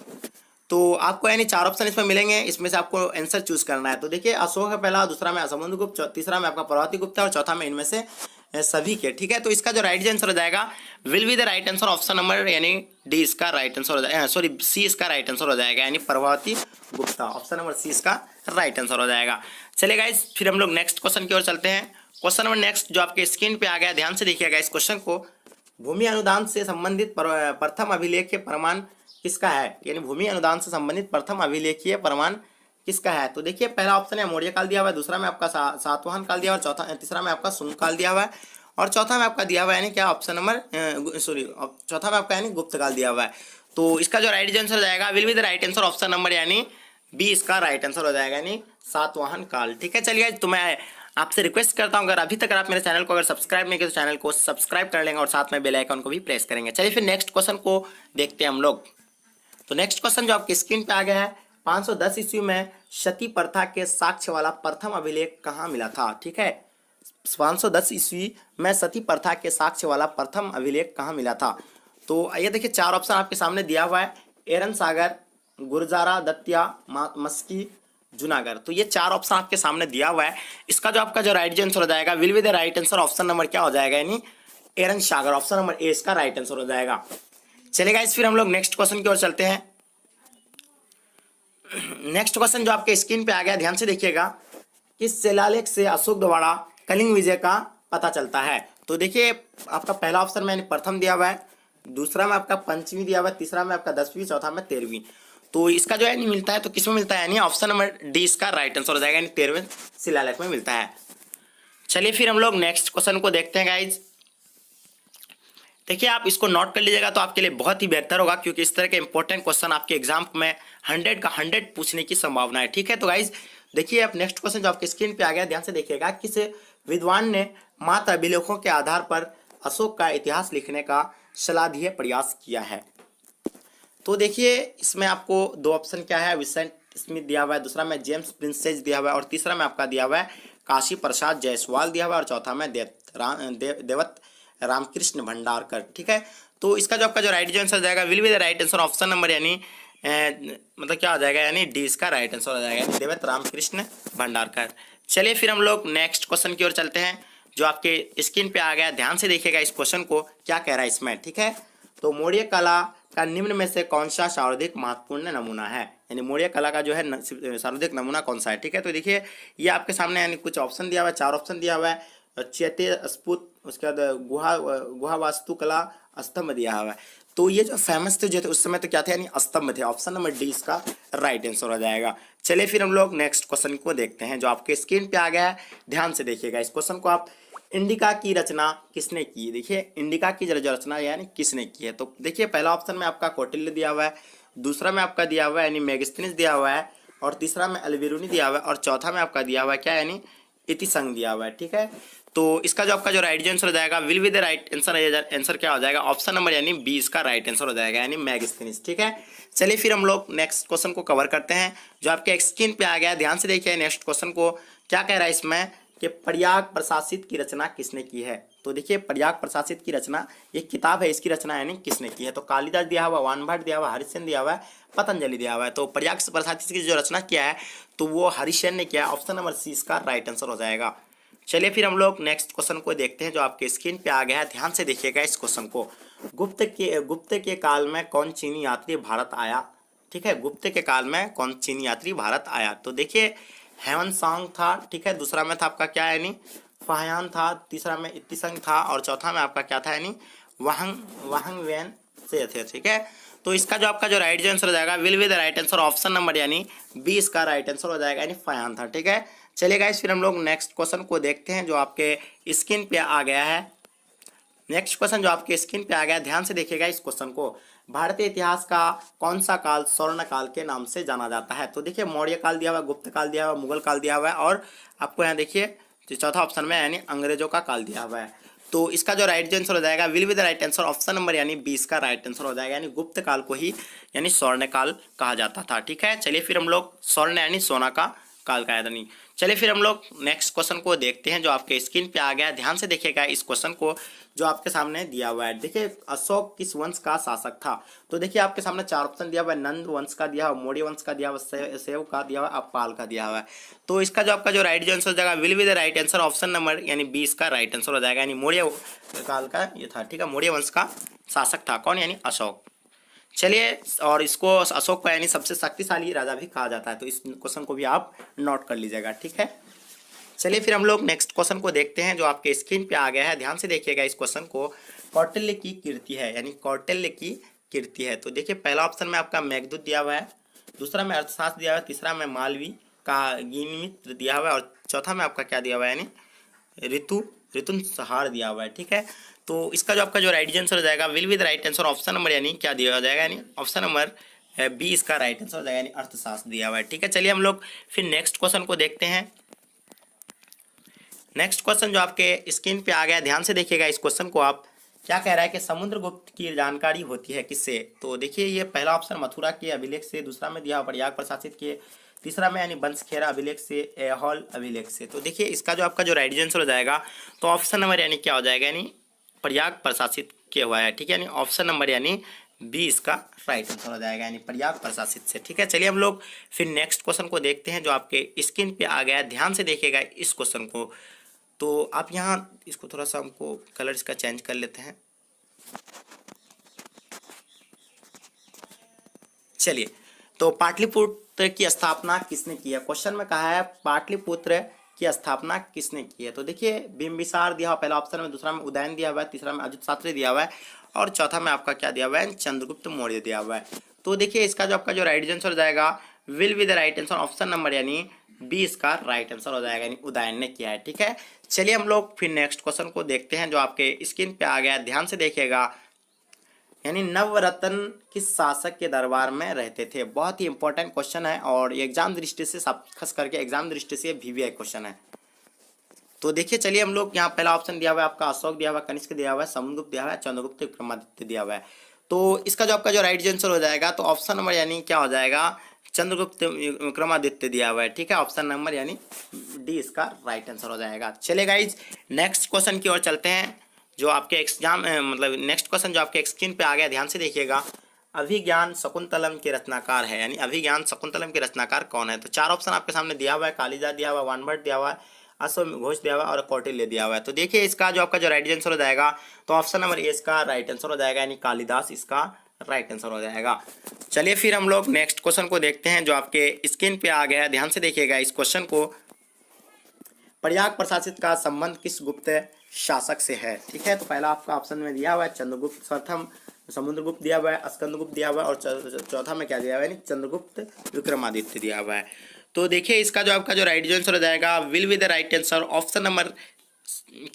तो आपको यानी चार ऑप्शन इसमें मिलेंगे, इसमें से आपको आंसर चूज करना है। तो देखिए अशोक है पहला, दूसरा में समुद्रगुप्त, तीसरा में आपका प्रभावतीगुप्त है, और चौथा में इनमें से सभी के। ठीक है, तो इसका जो राइट आंसर हो जाएगा will be the right answer, option number यानी डी इसका राइट आंसर हो जाएगा, सॉरी सी इसका राइट आंसर हो जाएगा, यानी प्रभावतीगुप्ता, ऑप्शन नंबर सी इसका राइट आंसर हो जाएगा। चलिए गाइस फिर हम लोग नेक्स्ट क्वेश्चन की ओर चलते हैं। क्वेश्चन नंबर नेक्स्ट जो आपके स्क्रीन पे आ गया, ध्यान से देखिएगा इस क्वेश्चन को, भूमि अनुदान से संबंधित प्रथम अभिलेखीय प्रमाण किसका है, यानी भूमि अनुदान से संबंधित प्रथम अभिलेखीय प्रमाण किसका है। तो देखिए पहला ऑप्शन है मौर्य काल दिया हुआ है, दूसरा में आपका सातवाहन काल दिया हुआ है, चौथा तीसरा में आपका शुंग काल दिया हुआ है, और चौथा में आपका दिया हुआ है यानी क्या ऑप्शन नंबर चौथा में आपका यानी गुप्त काल दिया हुआ है। तो इसका जो राइट आंसर जाएगा will be the right answer, option number यानी बी इसका राइट आंसर हो जाएगा, यानी सातवाहन काल। ठीक है, चलिए तो मैं आपसे रिक्वेस्ट करता हूं, अगर अभी तक आप मेरे चैनल को अगर सब्सक्राइब नहीं किया तो चैनल को सब्सक्राइब कर लेंगे और साथ में बेल आइकन को भी प्रेस करेंगे। चलिए फिर नेक्स्ट क्वेश्चन को देखते हैं हम लोग। तो नेक्स्ट क्वेश्चन जो आपकी स्क्रीन पे आ गया है, 510 ईस्वी में सती प्रथा के साक्ष्य वाला प्रथम अभिलेख कहाँ मिला था। ठीक है, 510 ईस्वी में सती प्रथा के साक्ष्य वाला प्रथम अभिलेख कहाँ मिला था। तो ये देखिए चार ऑप्शन आपके सामने दिया हुआ है, एरन सागर, गुरजारा दत्तिया, मस्की, जूनागढ़। तो ये चार ऑप्शन आपके सामने दिया हुआ है। इसका जो आपका जो राइट आंसर हो जाएगा will be the right answer, option number क्या हो जाएगा, यानी एरन सागर, ऑप्शन नंबर ए इसका राइट आंसर हो जाएगा। चलेगा इस फिर हम लोग नेक्स्ट क्वेश्चन की ओर चलते हैं। नेक्स्ट क्वेश्चन जो आपके स्क्रीन पे आ गया, ध्यान से देखिएगा, किस शिलालेख से अशोक द्वारा कलिंग विजय का पता चलता है। तो देखिए आपका पहला ऑप्शन में प्रथम दिया हुआ है, दूसरा में आपका पंचवीं दिया हुआ है, तीसरा में आपका 10वीं, चौथा में 13वीं। तो इसका जो है नहीं मिलता है, तो किसमें मिलता है, यानी ऑप्शन नंबर डी इसका राइट आंसर हो जाएगा, यानी 13वें शिलालेख में मिलता है। चलिए फिर हम लोग नेक्स्ट क्वेश्चन को देखते हैं गाइज। देखिए आप इसको नोट कर लीजिएगा तो आपके लिए बहुत ही बेहतर होगा, क्योंकि इस तरह के इंपॉर्टेंट क्वेश्चन आपके एग्जाम में 100 का 100 पूछने की संभावना है। ठीक है, तो गाइज देखिए आप नेक्स्ट क्वेश्चन जो आपके स्क्रीन पे आ गया, ध्यान से देखिएगा, किस विद्वान ने मात्र अभिलेखों के आधार पर अशोक का इतिहास लिखने का सलाहनीय प्रयास किया है। तो देखिए इसमें आपको दो ऑप्शन क्या है, विंसेंट स्मिथ दिया हुआ है, दूसरा में जेम्स प्रिंसेस दिया हुआ है, और तीसरा में आपका दिया हुआ है काशी प्रसाद जायसवाल दिया हुआ है, और चौथा में देवत रामकृष्ण भंडारकर। ठीक है, तो इसका जो आपका जो राइट जो आंसर हो जाएगा will be the right answer option number यानी मतलब क्या हो जाएगा यानी डी इसका राइट आंसर हो जाएगा, देवत रामकृष्ण भंडारकर। चलिए फिर हम लोग नेक्स्ट क्वेश्चन की ओर चलते हैं जो आपके स्क्रीन पे आ गया। ध्यान से देखिएगा इस क्वेश्चन को, क्या कह रहा है इसमें, ठीक है। तो मौर्य कला का निम्न में से कौन सा सर्वाधिक महत्वपूर्ण नमूना है, यानी मौर्य कला का जो है सर्वाधिक नमूना कौन सा है, ठीक है। तो देखिए ये आपके सामने यानी कुछ ऑप्शन दिया हुआ है, 4 ऑप्शन दिया हुआ है। चैत्य स्फुट, उसके बाद गुहा वास्तुकला, स्तंभ दिया हुआ है। तो ये जो फेमस थे जो थे उस समय तो क्या थे, यानी स्तंभ थे। ऑप्शन नंबर डी इसका राइट आंसर हो जाएगा। चलिए फिर हम लोग नेक्स्ट क्वेश्चन को देखते हैं जो आपके स्क्रीन पे आ गया है। ध्यान से देखिएगा इस क्वेश्चन को आप। इंडिका की रचना किसने की, देखिए इंडिका की जो रचना यानी किसने की है। तो देखिए पहला ऑप्शन में आपका कौटिल्य दिया हुआ है, दूसरा में आपका दिया हुआ है यानी मेगास्थनीज दिया हुआ है, और तीसरा में अल्बेरुनी दिया हुआ है, और चौथा में आपका दिया हुआ है क्या, यानी इतिसंग दिया हुआ है, ठीक है। तो इसका जो आपका जो राइट आंसर हो जाएगा will be the right answer, answer क्या हो जाएगा, ऑप्शन नंबर यानी 20 का राइट आंसर हो जाएगा, यानी मेगास्थनीज, ठीक है। चलिए फिर हम लोग नेक्स्ट क्वेश्चन को कवर करते हैं जो आपके स्क्रीन पे आ गया है। ध्यान से देखिए नेक्स्ट क्वेश्चन को, क्या कह रहा है इसमें कि प्रयाग प्रशासित की रचना किसने की है। तो देखिए प्रयाग प्रशासित की रचना, ये किताब है, इसकी रचना यानी किसने की है। तो कालिदास दिया हुआ, वानभट्ट दिया हुआ, हरिसेन दिया हुआ है, पतंजलि दिया हुआ है। तो प्रयाग प्रशासित की जो रचना किया है तो वो हरिसेन ने किया है। ऑप्शन नंबर सी इसका राइट आंसर हो जाएगा। चलिए फिर हम लोग नेक्स्ट क्वेश्चन को देखते हैं जो आपके स्क्रीन पे आ गया है। ध्यान से देखिएगा इस क्वेश्चन को। गुप्त के काल में कौन चीनी यात्री भारत आया, ठीक है। गुप्त के काल में कौन चीनी यात्री भारत आया। तो देखिए हेवन सांग था, ठीक है। दूसरा में था आपका क्या, यानी फाहयान था। तीसरा में इत्तिसंग था, और चौथा में आपका क्या था, यानी वाहंग वैन से थे, ठीक है। तो इसका जो आपका जो राइट आंसर हो जाएगा will be the right answer, option number यानी 20 का राइट आंसर हो जाएगा, यानी फाहयान था, ठीक है। चलिए गाइस फिर हम लोग नेक्स्ट क्वेश्चन को देखते हैं जो आपके स्क्रीन पे आ गया है। नेक्स्ट क्वेश्चन जो आपके स्क्रीन पे आ गया है, ध्यान से देखिएगा इस क्वेश्चन को। भारतीय इतिहास का कौन सा काल स्वर्ण काल के नाम से जाना जाता है। तो देखिए मौर्य काल दिया हुआ, गुप्त काल दिया हुआ, मुगल काल दिया हुआ है, और आपको यहाँ देखिए जो चौथा ऑप्शन में यानी अंग्रेजों का काल दिया हुआ है। तो इसका जो राइट आंसर हो जाएगा will be the right answer, option number यानी 20 का राइट आंसर हो जाएगा, यानी गुप्त काल को ही यानी स्वर्ण काल कहा जाता था, ठीक है। चलिए फिर हम लोग स्वर्ण यानी सोना का काल का याद नहीं। चलिए फिर हम लोग नेक्स्ट क्वेश्चन को देखते हैं जो आपके स्क्रीन पे आ गया। ध्यान से देखिएगा इस क्वेश्चन को जो आपके सामने दिया हुआ है। देखिए अशोक किस वंश का शासक था। तो देखिए आपके सामने 4 ऑप्शन दिया हुआ है, नंद वंश का दिया हुआ, मौर्य वंश का दिया हुआ, शैव का दिया हुआ, पाल का दिया हुआ है। तो इसका जो आपका जो राइट आंसर हो जाएगा will be the right answer, option number यानी 20 का राइट आंसर हो जाएगा, यानी मौर्य काल का ये था, ठीक है। मौर्य वंश का शासक था कौन, यानी अशोक। चलिए और इसको अशोक का यानी सबसे शक्तिशाली राजा भी कहा जाता है। तो इस क्वेश्चन को भी आप नोट कर लीजिएगा, ठीक है। चलिए फिर हम लोग नेक्स्ट क्वेश्चन को देखते हैं जो आपके स्क्रीन पे आ गया है। ध्यान से देखिएगा इस क्वेश्चन को। कौटिल्य की कीर्ति है, यानी कौटिल्य की कीर्ति है। तो देखिए पहला ऑप्शन में आपका मेघदूत दिया हुआ है, दूसरा में अर्थशास्त्र दिया हुआ है, तीसरा में मालवी का गिनमित्र दिया हुआ है, और चौथा में आपका क्या दिया हुआ है, यानी ऋतुसंहार दिया हुआ है, ठीक है। तो इसका जो आपका जो राइट आंसर हो जाएगा will be the right answer, option number यानी क्या दिया हो जाएगा, यानी ऑप्शन नंबर 20 का राइट आंसर हो जाएगा, यानी अर्थशास्त्र दिया हुआ है, ठीक है। चलिए हम लोग फिर नेक्स्ट क्वेश्चन को देखते हैं। नेक्स्ट क्वेश्चन जो आपके स्क्रीन पे आ गया, ध्यान से देखिएगा इस क्वेश्चन को आप। क्या कह रहा है कि समुद्रगुप्त की जानकारी होती है किससे। तो देखिए ये पहला ऑप्शन मथुरा के अभिलेख से, दूसरा में दिया प्रयाग प्रशासित के, तीसरा में यानी वंशखेड़ा अभिलेख से, ऐहोल अभिलेख से। तो देखिए इसका जो आपका जो राइट आंसर हो जाएगा तो ऑप्शन नंबर यानी क्या हो जाएगा, यानी प्रयाग प्रशासित किया हुआ है, ठीक है। यानी ऑप्शन नंबर यानी 20 का राइट आंसर हो जाएगा, यानी प्रयाग प्रशासित से, ठीक है। चलिए हम लोग फिर नेक्स्ट क्वेश्चन को देखते हैं जो आपके स्क्रीन पे आ गया। ध्यान से देखिएगा इस क्वेश्चन को। तो आप यहाँ इसको थोड़ा सा हमको कलर इसका चेंज कर लेते हैं। चलिए तो पाटलिपुत्र की स्थापना किसने की है। क्वेश्चन में कहा है पाटलिपुत्र की स्थापना किसने की है। तो देखिए बिंबिसार दिया हुआ पहला ऑप्शन में, दूसरा में उदयन दिया हुआ है, तीसरा में अजुतशत्रु दिया हुआ है, और चौथा में आपका क्या दिया हुआ है, चंद्रगुप्त मौर्य दिया हुआ है। तो देखिए इसका जो आपका जो राइट आंसर हो जाएगा will be the right answer, option number यानी 20 का राइट आंसर हो जाएगा, यानी उदयन ने किया है, ठीक है। चलिए हम लोग फिर नेक्स्ट क्वेश्चन को देखते हैं जो आपके स्क्रीन पे आ गया। ध्यान से देखिएगा, यानी नवरत्न किस शासक के दरबार में रहते थे। बहुत ही इंपॉर्टेंट क्वेश्चन है और एग्जाम दृष्टि से, खास करके एग्जाम दृष्टि से वीवीआई क्वेश्चन है। तो देखिए चलिए हम लोग यहाँ पहला ऑप्शन दिया हुआ है आपका अशोक दिया हुआ है, कनिष्क दिया हुआ है, समुद्रगुप्त दिया हुआ है, चंद्रगुप्त विक्रमादित्य दिया हुआ है। तो इसका जो आपका जो राइट आंसर हो जाएगा तो ऑप्शन नंबर यानी क्या हो जाएगा, चंद्रगुप्त विक्रमादित्य दिया हुआ है, ठीक है। ऑप्शन नंबर यानी डी इसका राइट आंसर हो जाएगा। चलिए गाइज नेक्स्ट क्वेश्चन की ओर चलते हैं जो आपके एग्जाम मतलब नेक्स्ट क्वेश्चन जो आपके स्क्रीन पे आ गया, ध्यान से देखिएगा। अभिज्ञान शकुंतलम के रचनाकार है, यानी अभिज्ञान शकुंतलम के रचनाकार कौन है? तो चार ऑप्शन आपके सामने दिया हुआ है, कालिदास दिया हुआ है, वानभट्ट दिया हुआ है, अश्वघोष दिया हुआ है और कौटिल्य दिया हुआ है। तो देखिए इसका जो आपका जो राइट आंसर हो जाएगा, तो ऑप्शन नंबर ए इसका राइट आंसर हो जाएगा, यानी कालिदास इसका राइट आंसर हो जाएगा। चलिए फिर हम लोग नेक्स्ट क्वेश्चन को देखते हैं जो आपके स्क्रीन पे आ गया है, ध्यान से देखिएगा इस क्वेश्चन को। प्रयाग प्रशासित का संबंध किस गुप्त शासक से है? ठीक है, तो पहला आपका ऑप्शन में दिया हुआ है चंद्रगुप्त प्रथम, समुद्रगुप्त दिया हुआ है, स्कंदगुप्त दिया हुआ है और चौथा में क्या दिया हुआ है, यानी चंद्रगुप्त विक्रमादित्य दिया हुआ है। तो देखिए इसका जो आपका जो राइट आंसर हो जाएगा, will be the right answer option number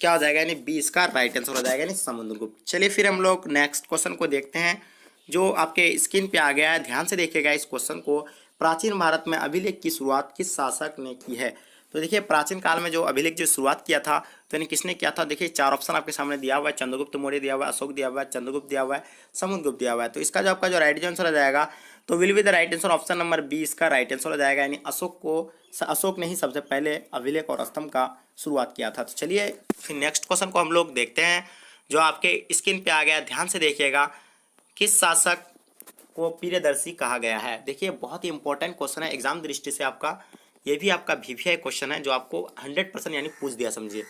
क्या हो जाएगा, यानी बी इसका राइट आंसर हो जाएगा, यानी समुद्रगुप्त। चलिए फिर हम लोग नेक्स्ट क्वेश्चन को देखते हैं जो आपके स्क्रीन पे आ गया है, ध्यान से देखिएगा इस क्वेश्चन को। प्राचीन भारत में अभिलेख की शुरुआत किस शासक ने की है? तो देखिए प्राचीन काल में जो अभिलेख जो शुरुआत किया था, तो यानी किसने किया था? देखिए चार ऑप्शन आपके सामने दिया हुआ है, चंद्रगुप्त मौर्य दिया हुआ है, अशोक दिया हुआ है, चंद्रगुप्त दिया हुआ है, समुद्रगुप्त दिया हुआ है। तो इसका जो आपका जो राइट आंसर हो जाएगा, तो will be the right answer option number B इसका राइट आंसर हो जाएगा, यानी अशोक ने ही सबसे पहले अभिलेख और स्तंभ का शुरुआत किया था। तो चलिए फिर नेक्स्ट क्वेश्चन को हम लोग देखते हैं जो आपके स्क्रीन पे आ गया, ध्यान से देखिएगा। किस शासक को प्रियदर्शी कहा गया है? देखिए बहुत ही इंपॉर्टेंट क्वेश्चन है एग्जाम दृष्टि से आपका, ये भी आपका VVI क्वेश्चन है जो आपको 100% यानी पूछ दिया समझिए।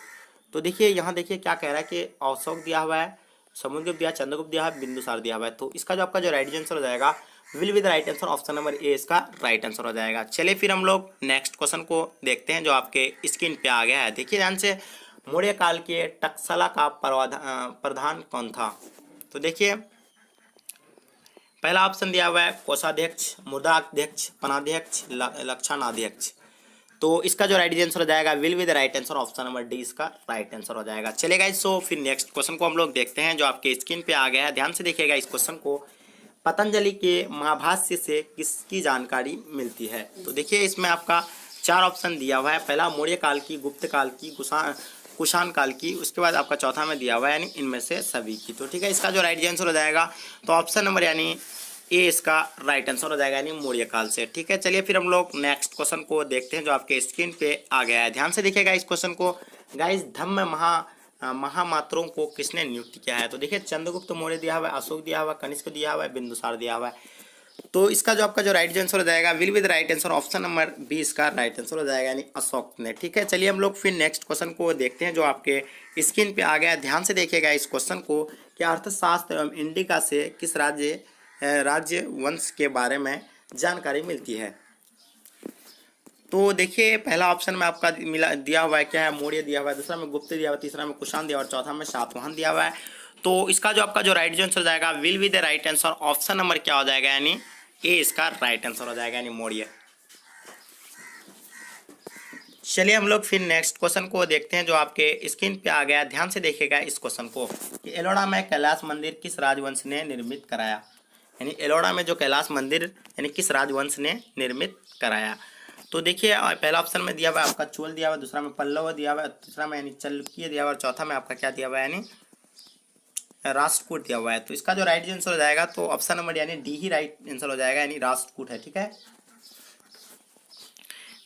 तो देखिए यहाँ देखिए क्या कह रहा है कि अशोक दिया हुआ है, समुद्रगुप्त दिया, चंद्रगुप्त दिया है, बिंदुसार दिया हुआ है। तो इसका जो आपका जो राइट आंसर हो जाएगा, will be the right answer option number A इसका राइट आंसर हो जाएगा। चलिए फिर हम लोग नेक्स्ट क्वेश्चन को देखते हैं जो आपके स्क्रीन पे आ गया है। देखिए ध्यान से, मौर्य काल के टकसाला का प्रधान कौन था? तो देखिए पहला ऑप्शन दिया हुआ है कोषाध्यक्ष, मुद्राध्यक्ष, पनाध्यक्ष, लक्षणाध्यक्ष। तो इसका जो राइट आंसर हो जाएगा, will be the right answer option number D इसका राइट आंसर हो जाएगा। चलिए गाइस, सो फिर नेक्स्ट क्वेश्चन को हम लोग देखते हैं जो आपके स्क्रीन पे आ गया है, ध्यान से देखिएगा इस क्वेश्चन को। पतंजलि के महाभाष्य से किसकी जानकारी मिलती है? तो देखिए इसमें आपका चार ऑप्शन दिया हुआ है, पहला मौर्य काल की, गुप्त काल की, कुषाण काल की, उसके बाद आपका चौथा में दिया हुआ है, यानी इनमें से सभी की। तो ठीक है, इसका जो राइट आंसर हो जाएगा, तो ऑप्शन नंबर यानी ए इसका राइट आंसर हो जाएगा, यानी मौर्य काल से। ठीक है, चलिए फिर हम लोग नेक्स्ट क्वेश्चन को देखते हैं जो आपके स्क्रीन पे आ गया है, ध्यान से देखिएगा इस क्वेश्चन को। गाइस, धम्म महामात्रों को किसने नियुक्त किया है? तो देखिए चंद्रगुप्त मौर्य दिया हुआ है, अशोक दिया हुआ है, कनिष्क दिया हुआ है, बिंदुसार दिया हुआ है। तो इसका जो आपका जो राइट आंसर हो जाएगा, will be the right answer option number B इसका राइट आंसर हो जाएगा, यानी अशोक ने। ठीक है, चलिए हम लोग फिर नेक्स्ट क्वेश्चन को देखते हैं जो आपके स्क्रीन पे आ गया है, ध्यान से देखिएगा इस क्वेश्चन को कि अर्थशास्त्र एवं इंडिका से किस राज्य वंश के बारे में जानकारी मिलती है? तो देखिए पहला ऑप्शन में आपका दिया हुआ है क्या है, मौर्य दिया हुआ है, दूसरा में गुप्त दिया हुआ है, तीसरा में कुषाण दिया हुआ है, चौथा में सातवाहन दिया हुआ है। तो इसका जो आपका जो राइट आंसर हो जाएगा, will be the right answer option number क्या हो जाएगा, यानी ए इसका राइट आंसर हो जाएगा, यानी मौर्य। चलिए हम लोग फिर नेक्स्ट क्वेश्चन को देखते हैं जो आपके स्क्रीन पे आ गया, ध्यान से देखिएगा इस क्वेश्चन को कि एलोरा में कैलाश मंदिर किस राजवंश ने निर्मित कराया? यानी एलोरा में जो कैलाश मंदिर यानी किस राजवंश ने निर्मित कराया? तो देखिए पहला ऑप्शन में दिया हुआ है आपका चोल दिया हुआ है, दूसरा में पल्लव दिया हुआ है, तीसरा में यानी चालुक्य दिया हुआ है, और चौथा में आपका क्या दिया हुआ है, यानी राष्ट्रकूट दिया हुआ है। तो इसका जो राइट आंसर हो जाएगा, तो ऑप्शन नंबर यानी डी ही राइट आंसर हो जाएगा, यानी राष्ट्रकूट है। ठीक है,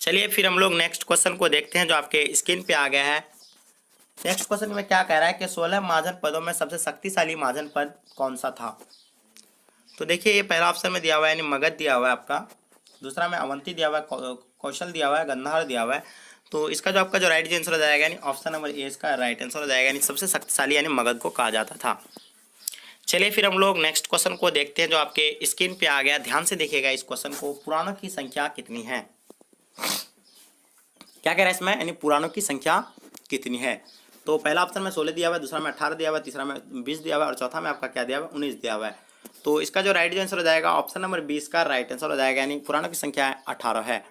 चलिए फिर हम लोग नेक्स्ट क्वेश्चन को देखते हैं जो आपके स्क्रीन पे आ गया है। नेक्स्ट क्वेश्चन में क्या कह रहा है कि 16 महाजन पदों में सबसे शक्तिशाली महाजन पद कौन सा था? तो देखिए ये पहला ऑप्शन में दिया हुआ है, यानी मगध दिया हुआ है आपका, दूसरा में अवंती दिया हुआ है, कौशल दिया हुआ है, गंधार दिया हुआ है। तो इसका जो आपका जो राइट आंसर हो जाएगा, यानी ऑप्शन नंबर ए इसका राइट आंसर हो जाएगा, यानी सबसे शक्तिशाली यानी मगध को कहा जाता था। चलिए फिर हम लोग नेक्स्ट क्वेश्चन को देखते हैं जो आपके स्क्रीन पे आ गया, ध्यान से देखिएगा इस क्वेश्चन को। पुराणों की संख्या कितनी है? क्या कह रहा है इसमें, यानी पुराणों की संख्या कितनी है? तो पहला ऑप्शन में 16 दिया हुआ है, दूसरा में 18 दिया हुआ है, तीसरा में 20 दिया हुआ है, और चौथा में आपका क्या दिया हुआ है, 19 दिया हुआ है। तो इसका जो राइट आंसर हो जाएगा, ऑप्शन नंबर 20 का राइट आंसर हो जाएगा, यानी पुराणों की संख्या 18 है।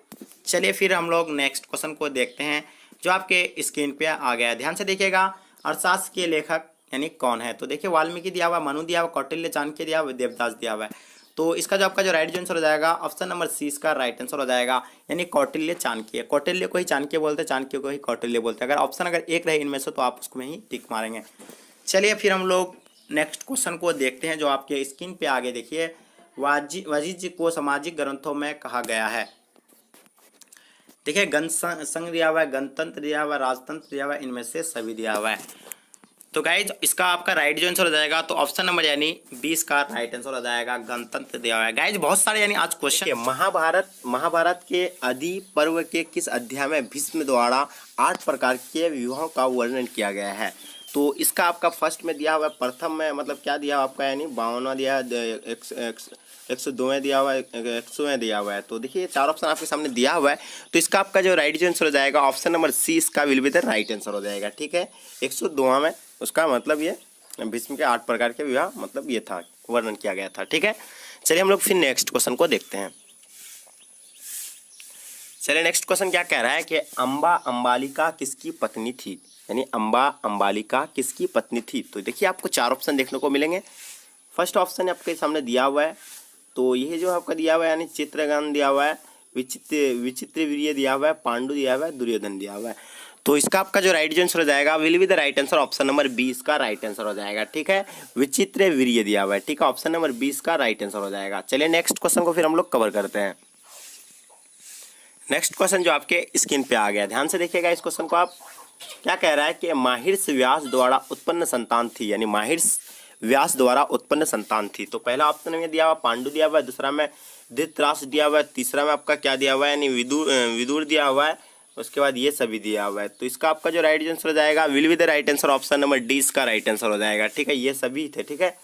चलिए फिर हम लोग नेक्स्ट क्वेश्चन को देखते हैं जो आपके स्क्रीन पे आ गया है, ध्यान से देखिएगा। अर्थशास्त्र के लेखक यानी कौन है? तो देखिए वाल्मीकि दिया हुआ, मनु दिया हुआ, कौटिल्य, चाणक्य दिया हुआ, देवदास दिया हुआ है। तो इसका जो आपका जो राइट आंसर हो जाएगा, ऑप्शन नंबर सी इसका राइट आंसर हो जाएगा, यानी कौटिल्य, चाणक्य। कौटिल्य को ही चाणक्य बोलते हैं, चाणक्य को ही कौटिल्य बोलते हैं। अगर ऑप्शन अगर एक रहे इनमें से तो आप उसको में ही टिक मारेंगे। चलिए फिर हम लोग नेक्स्ट क्वेश्चन को देखते हैं जो आपके स्क्रीन पे आगे देखिए। वाजिज को सामाजिक ग्रंथों में कहा गया है। देखिए गण संघ दिया हुआ है, गणतंत्र दिया हुआ है, राजतंत्र दिया हुआ है, इनमें से सभी दिया हुआ है। तो गाइज इसका आपका राइट जो आंसर हो जाएगा तो ऑप्शन नंबर यानी 20 का राइट आंसर हो जाएगा, गणतंत्र दिया हुआ है। गाइज बहुत सारे यानी आज क्वेश्चन। महाभारत के आदि पर्व के किस अध्याय में भीष्म द्वारा 8 प्रकार के विवाहों का वर्णन किया गया है? तो इसका आपका फर्स्ट में दिया हुआ है, प्रथम में मतलब क्या दिया हुआ आपका यानी 52वां दिया है, 102वें दिया हुआ है, 100वें दिया हुआ है। तो देखिए चार ऑप्शन आपके सामने दिया हुआ है, तो इसका आपका जो राइट आंसर हो जाएगा ऑप्शन नंबर सी, इसका will be the right answer हो जाएगा। ठीक है, 102वां में उसका मतलब ये भीष्म के 8 प्रकार के विवाह मतलब ये था, वर्णन किया गया था। ठीक है, चलिए हम लोग फिर नेक्स्ट क्वेश्चन को देखते हैं। चलिए नेक्स्ट क्वेश्चन क्या कह रहा है कि अम्बा अंबालिका किसकी पत्नी थी? यानी अम्बा अंबालिका किसकी पत्नी थी? तो देखिए आपको चार ऑप्शन देखने को मिलेंगे। फर्स्ट ऑप्शन आपके सामने दिया हुआ है, तो ये जो आपका दिया हुआ है यानी चित्रगण दिया हुआ है, विचित्र वीर्य दिया हुआ है, पांडु दिया हुआ है, दुर्योधन दिया हुआ है। तो इसका आपका जो राइट आंसर हो जाएगा will be the right answer option number 20 का राइट आंसर हो जाएगा। ठीक है, विचित्र वीर्य दिया हुआ है। ठीक है, ऑप्शन नंबर 20 का राइट आंसर हो जाएगा। चलिए नेक्स्ट क्वेश्चन को फिर हम लोग कवर करते हैं। नेक्स्ट क्वेश्चन जो आपके स्क्रीन पे आ गया, ध्यान से देखिएगा इस क्वेश्चन को। आप क्या कह रहा है कि माहिर्ष व्यास द्वारा उत्पन्न संतान थी, यानी माहिर्ष व्यास द्वारा उत्पन्न संतान थी। तो पहला ऑप्शन में दिया हुआ पांडु दिया हुआ है, दूसरा में धृतराष्ट्र दिया हुआ है, तीसरा में आपका क्या दिया हुआ है यानी विदुर दिया हुआ है, उसके बाद ये सभी दिया हुआ है। तो इसका आपका जो राइट आंसर हो जाएगा will be the right answer option number D, इसका राइट आंसर हो जाएगा। ठीक है, ये सभी थे। ठीक है,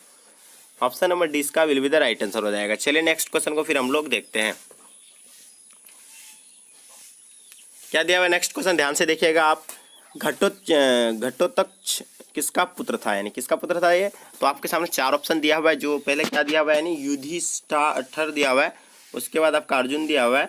ऑप्शन नंबर डी इसका will be the right answer हो जाएगा। चलिए नेक्स्ट क्वेश्चन को फिर हम लोग देखते हैं क्या दिया हुआ है। नेक्स्ट क्वेश्चन ध्यान से देखिएगा आप, घटोत्कच किसका पुत्र था, यानी किसका पुत्र था ये? तो आपके सामने चार ऑप्शन दिया हुआ है। जो पहले क्या दिया हुआ है यानी युधिष्ठिर दिया हुआ है, उसके बाद आपका अर्जुन दिया हुआ है,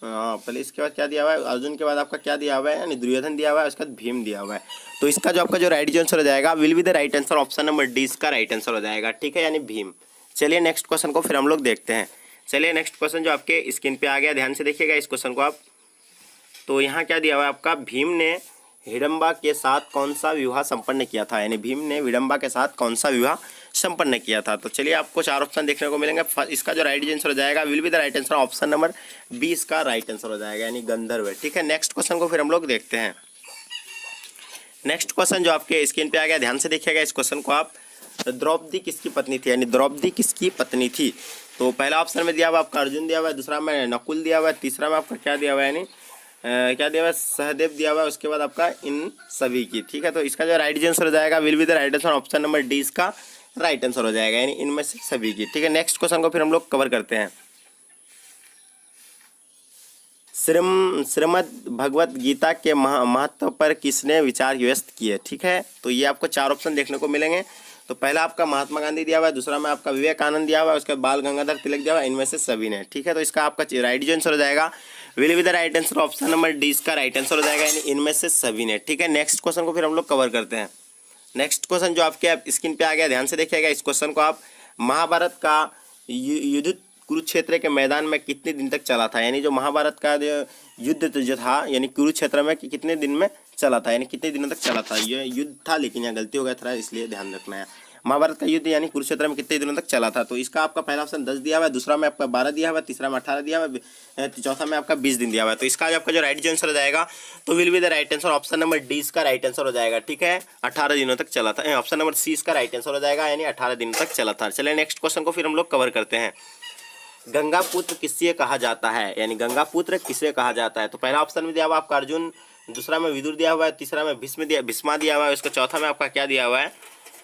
पहले इसके बाद क्या दिया हुआ है अर्जुन के बाद आपका क्या दिया हुआ है यानी दुर्योधन दिया हुआ है, उसके बाद भीम दिया हुआ है। तो इसका जो आपका जो राइट आंसर हो जाएगा will be the right answer option number D, इसका राइट आंसर हो जाएगा। ठीक है, यानी भीम। चलिए नेक्स्ट क्वेश्चन को फिर हम लोग देखते हैं। चलिए नेक्स्ट क्वेश्चन जो आपके स्क्रीन पे आ गया, ध्यान से देखिएगा इस क्वेश्चन को आप। तो यहाँ क्या दिया हुआ है आपका, भीम ने हिडम्बा के साथ कौन सा विवाह संपन्न किया था, यानी भीम ने विडम्बा के साथ कौन सा विवाह संपन्न किया था? तो चलिए आपको चार ऑप्शन देखने को मिलेंगे। इसका जो राइट आंसर हो जाएगा will be the right answer option number 20 का राइट आंसर हो जाएगा, यानी गंधर्व। ठीक है, नेक्स्ट क्वेश्चन को फिर हम लोग देखते हैं। नेक्स्ट क्वेश्चन जो आपके स्क्रीन पे आ गया, ध्यान से देखिएगा इस क्वेश्चन को आप। द्रौपदी किसकी पत्नी थी, यानी द्रौपदी किसकी पत्नी थी? तो पहला ऑप्शन में दिया हुआ आपका अर्जुन दिया हुआ है, दूसरा में नकुल दिया हुआ है, तीसरा में आपका क्या दिया हुआ है यानी क्या दिया हुआ है सहदेव दिया हुआ है, उसके बाद आपका इन सभी की। ठीक है, तो इसका जो राइट आंसर हो जाएगा will be the right answer option number D, इसका राइट आंसर हो जाएगा, यानी इनमें से सभी की। ठीक है, नेक्स्ट क्वेश्चन को फिर हम लोग कवर करते हैं। श्रीमद् भगवत गीता के महत्व पर किसने विचार व्यक्त किए? ठीक है, तो ये आपको चार ऑप्शन देखने को मिलेंगे। तो पहला आपका महात्मा गांधी दिया हुआ है, दूसरा में आपका विवेकानंद दिया हुआ है, उसके बाद बाल गंगाधर तिलक दिया हुआ है, इनमें से सभी ने। ठीक है, तो इसका आपका राइट आंसर हो जाएगा will be the right answer option number D, इसका राइट आंसर हो जाएगा, यानी इनमें से सभी ने। ठीक है, नेक्स्ट क्वेश्चन को फिर हम लोग कवर करते हैं। नेक्स्ट क्वेश्चन जो आपके स्क्रीन पे आ गया, ध्यान से देखिएगा इस क्वेश्चन को आप। महाभारत का युद्ध कुरुक्षेत्र के मैदान में कितने दिन तक चला था, यानी जो महाभारत का युद्ध जो था यानी कुरुक्षेत्र में कितने दिन में चला था, यानी कितने दिनों तक चला था ये युद्ध था, लेकिन यहाँ गलती हो गया था इसलिए ध्यान रखना है। महाभारत का युद्ध यानी कुरुक्षेत्र में कितने दिनों तक चला था? तो इसका आपका पहला ऑप्शन 10 दिया हुआ है, दूसरा में आपका 12 दिया हुआ है, तीसरा में 18 दिया हुआ है, चौथा में आपका 20 दिन दिया हुआ है। तो इसका आपका जो राइट आंसर हो जाएगा तो will be the right answer option number D, इसका राइट आंसर हो जाएगा। ठीक है, 18 दिनों तक चला था, ऑप्शन नंबर सी इसका राइट आंसर हो जाएगा, यानी 18 दिनों तक चला था। चलिए नेक्स्ट क्वेश्चन को फिर हम लोग कवर करते हैं। गंगा पुत्र किससे कहा जाता है, यानी गंगा पुत्र किसे कहा जाता है? तो पहला ऑप्शन में दिया हुआ आपका अर्जुन, दूसरा में विदुर दिया हुआ है, तीसरा में भीष्मा दिया हुआ है, उसका चौथा में आपका क्या दिया हुआ है,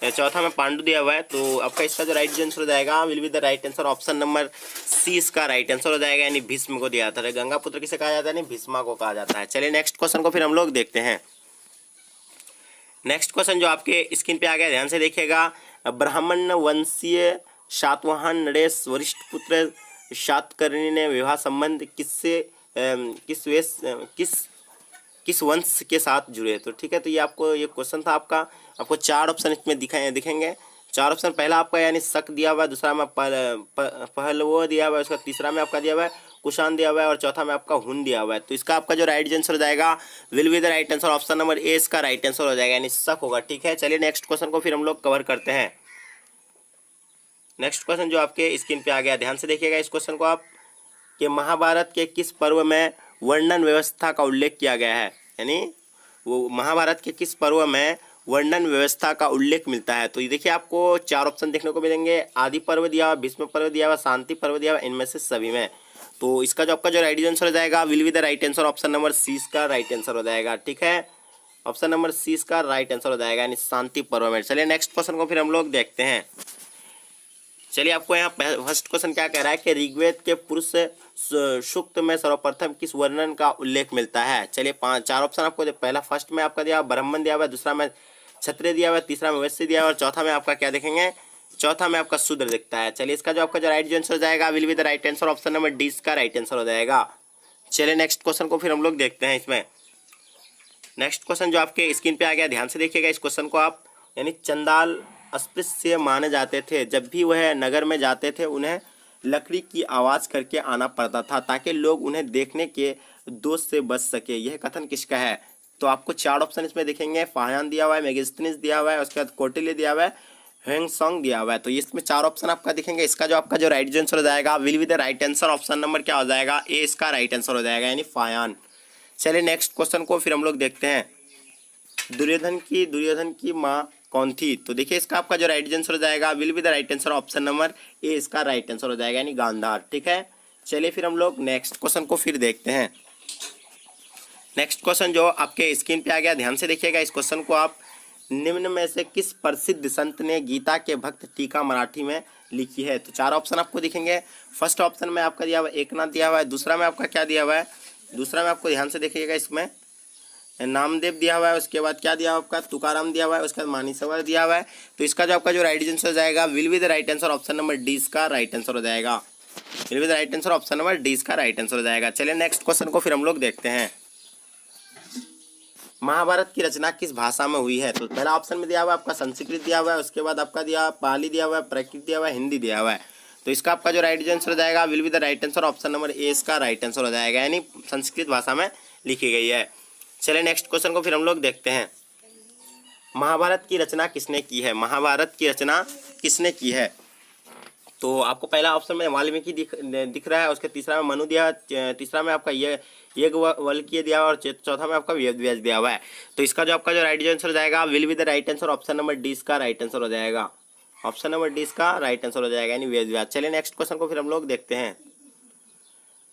चौथा में पांडु दिया हुआ है। तो आपका इसका जो राइट आंसर हो जाएगा will be the right answer option number C, इसका राइट आंसर हो जाएगा, यानी भीष्म को दिया जाता है। गंगा पुत्र किसे कहा जाता है, यानी भीष्मा को कहा जाता है। चलिए नेक्स्ट क्वेश्चन को फिर हम लोग देखते हैं। नेक्स्ट क्वेश्चन जो आपके स्क्रीन पे आ गया, ध्यान से देखिएगा। ब्राह्मण वंशीय सातवाहन नरेश वरिष्ठ पुत्र शातकर्णी ने विवाह संबंध किस वंश के साथ जुड़े? तो ठीक है, तो ये आपको ये क्वेश्चन था आपको चार ऑप्शन इसमें दिखेंगे। चार ऑप्शन, पहला आपका यानी शक दिया हुआ है, दूसरा में पहलवो दिया हुआ है, उसका तीसरा में आपका दिया हुआ है कुषाण दिया हुआ है, और चौथा में आपका हुन दिया हुआ है। तो इसका आपका जो राइट आंसर हो जाएगा will be the right answer option number A, इसका राइट आंसर हो जाएगा, यानी शक होगा। ठीक है, चलिए नेक्स्ट क्वेश्चन को फिर हम लोग कवर करते हैं। नेक्स्ट क्वेश्चन जो आपके स्क्रीन पे आ गया, ध्यान से देखिएगा इस क्वेश्चन को आप, कि महाभारत के किस पर्व में वर्णन व्यवस्था का उल्लेख किया गया है, यानी वो महाभारत के किस पर्व में वर्णन व्यवस्था का उल्लेख मिलता है। तो ये देखिए आपको चार ऑप्शन देखने को मिलेंगे। आदि पर्व दिया हुआ, भीष्म पर्व दिया हुआ, शांति पर्व दिया हुआ, इनमें से सभी में। तो इसका जो आपका जो राइट आंसर हो जाएगा will be the right answer, option number C इसका राइट आंसर हो जाएगा। ठीक है, ऑप्शन नंबर सी इसका राइट आंसर हो जाएगा, यानी शांति पर्व में। चलिए नेक्स्ट क्वेश्चन को फिर हम लोग देखते हैं। चलिए आपको यहाँ फर्स्ट क्वेश्चन क्या कह रहा है कि ऋग्वेद के पुरुष सूक्त में सर्वप्रथम किस वर्णन का उल्लेख मिलता है। चलिए चार ऑप्शन आपको पहला फर्स्ट में आपका दिया ब्राह्मण दिया हुआ है, दूसरा में क्षत्रिय दिया हुआ है, तीसरा में वैश्य दिया हुआ है और चौथा में आपका क्या देखेंगे, चौथा में आपका शूद्र दिखता है। चलिए इसका जो आपका जो राइट आंसर हो जाएगा will be the right answer, option number D इसका राइट आंसर हो जाएगा। चलिए नेक्स्ट क्वेश्चन को फिर हम लोग देखते हैं। इसमें नेक्स्ट क्वेश्चन जो आपके स्क्रीन पे आ गया, ध्यान से देखिएगा इस क्वेश्चन को आप। यानी चंदाल अस्पृश्य माने जाते थे, जब भी वह नगर में जाते थे उन्हें लकड़ी की आवाज़ करके आना पड़ता था ताकि लोग उन्हें देखने के दोष से बच सके। यह कथन किसका है। तो आपको चार ऑप्शन इसमें दिखेंगे। फाह्यान दिया हुआ है, मेगास्थनीज दिया हुआ है, उसके बाद कौटिल्य दिया हुआ है, ह्वेंगसोंग दिया हुआ है। तो इसमें चार ऑप्शन आपका दिखेंगे। इसका जो आपका जो राइट आंसर हो जाएगा will be the right answer, option number क्या हो जाएगा, ए इसका राइट आंसर हो जाएगा, यानी फाह्यान। चलिए नेक्स्ट क्वेश्चन को फिर हम लोग देखते हैं। दुर्योधन की माँ कौन थी। तो देखिए इसका आपका जो राइट आंसर हो जाएगा will be the right answer, option number A इसका राइट आंसर हो जाएगा, यानी गांधार। ठीक है, चलिए फिर हम लोग नेक्स्ट क्वेश्चन को फिर देखते हैं। नेक्स्ट क्वेश्चन जो आपके स्क्रीन पे आ गया, ध्यान से देखिएगा इस क्वेश्चन को आप। निम्न में से किस प्रसिद्ध संत ने गीता के भक्त टीका मराठी में लिखी है। तो चार ऑप्शन आपको दिखेंगे। फर्स्ट ऑप्शन में आपका दिया हुआ एकनाथ दिया हुआ है, दूसरा में आपका क्या दिया हुआ है, दूसरा में आपको ध्यान से देखिएगा इसमें नामदेव दिया हुआ है, उसके बाद क्या दिया हुआ आपका तुकाराम दिया हुआ है, उसके बाद मानसरोवर दिया हुआ है। तो इसका जो आपका जो राइट आंसर हो जाएगा will be the right answer, option number D इसका राइट आंसर हो जाएगा। Will be the right answer, option number D इसका राइट आंसर हो जाएगा। चलिए नेक्स्ट क्वेश्चन को फिर हम लोग देखते हैं। महाभारत की रचना किस भाषा में हुई है। तो पहला ऑप्शन में दिया हुआ है आपका संस्कृत दिया हुआ है, उसके बाद आपका दिया पाली दिया हुआ है, प्राकृत दिया हुआ है, हिंदी दिया हुआ है। तो इसका आपका जो राइट आंसर हो जाएगा will be the right answer, option number A इसका राइट आंसर हो जाएगा, यानी संस्कृत भाषा में लिखी गई है। चलिए नेक्स्ट क्वेश्चन को फिर हम लोग देखते हैं। महाभारत की रचना किसने की है। महाभारत की रचना किसने की है। तो आपको पहला ऑप्शन में वाल्मीकि दिख रहा है, उसके तीसरा में मनु दिया, तीसरा में आपका याज्ञवल्क्य दिया हुआ और चौथा में आपका वेदव्यास दिया हुआ है। तो इसका जो आपका जो राइट आंसर हो जाएगा will be the right answer, option number D इसका राइट आंसर हो जाएगा, ऑप्शन नंबर डी इसका राइट आंसर हो जाएगा, यानी वेदव्यास। चलिए नेक्स्ट क्वेश्चन को फिर हम लोग देखते हैं।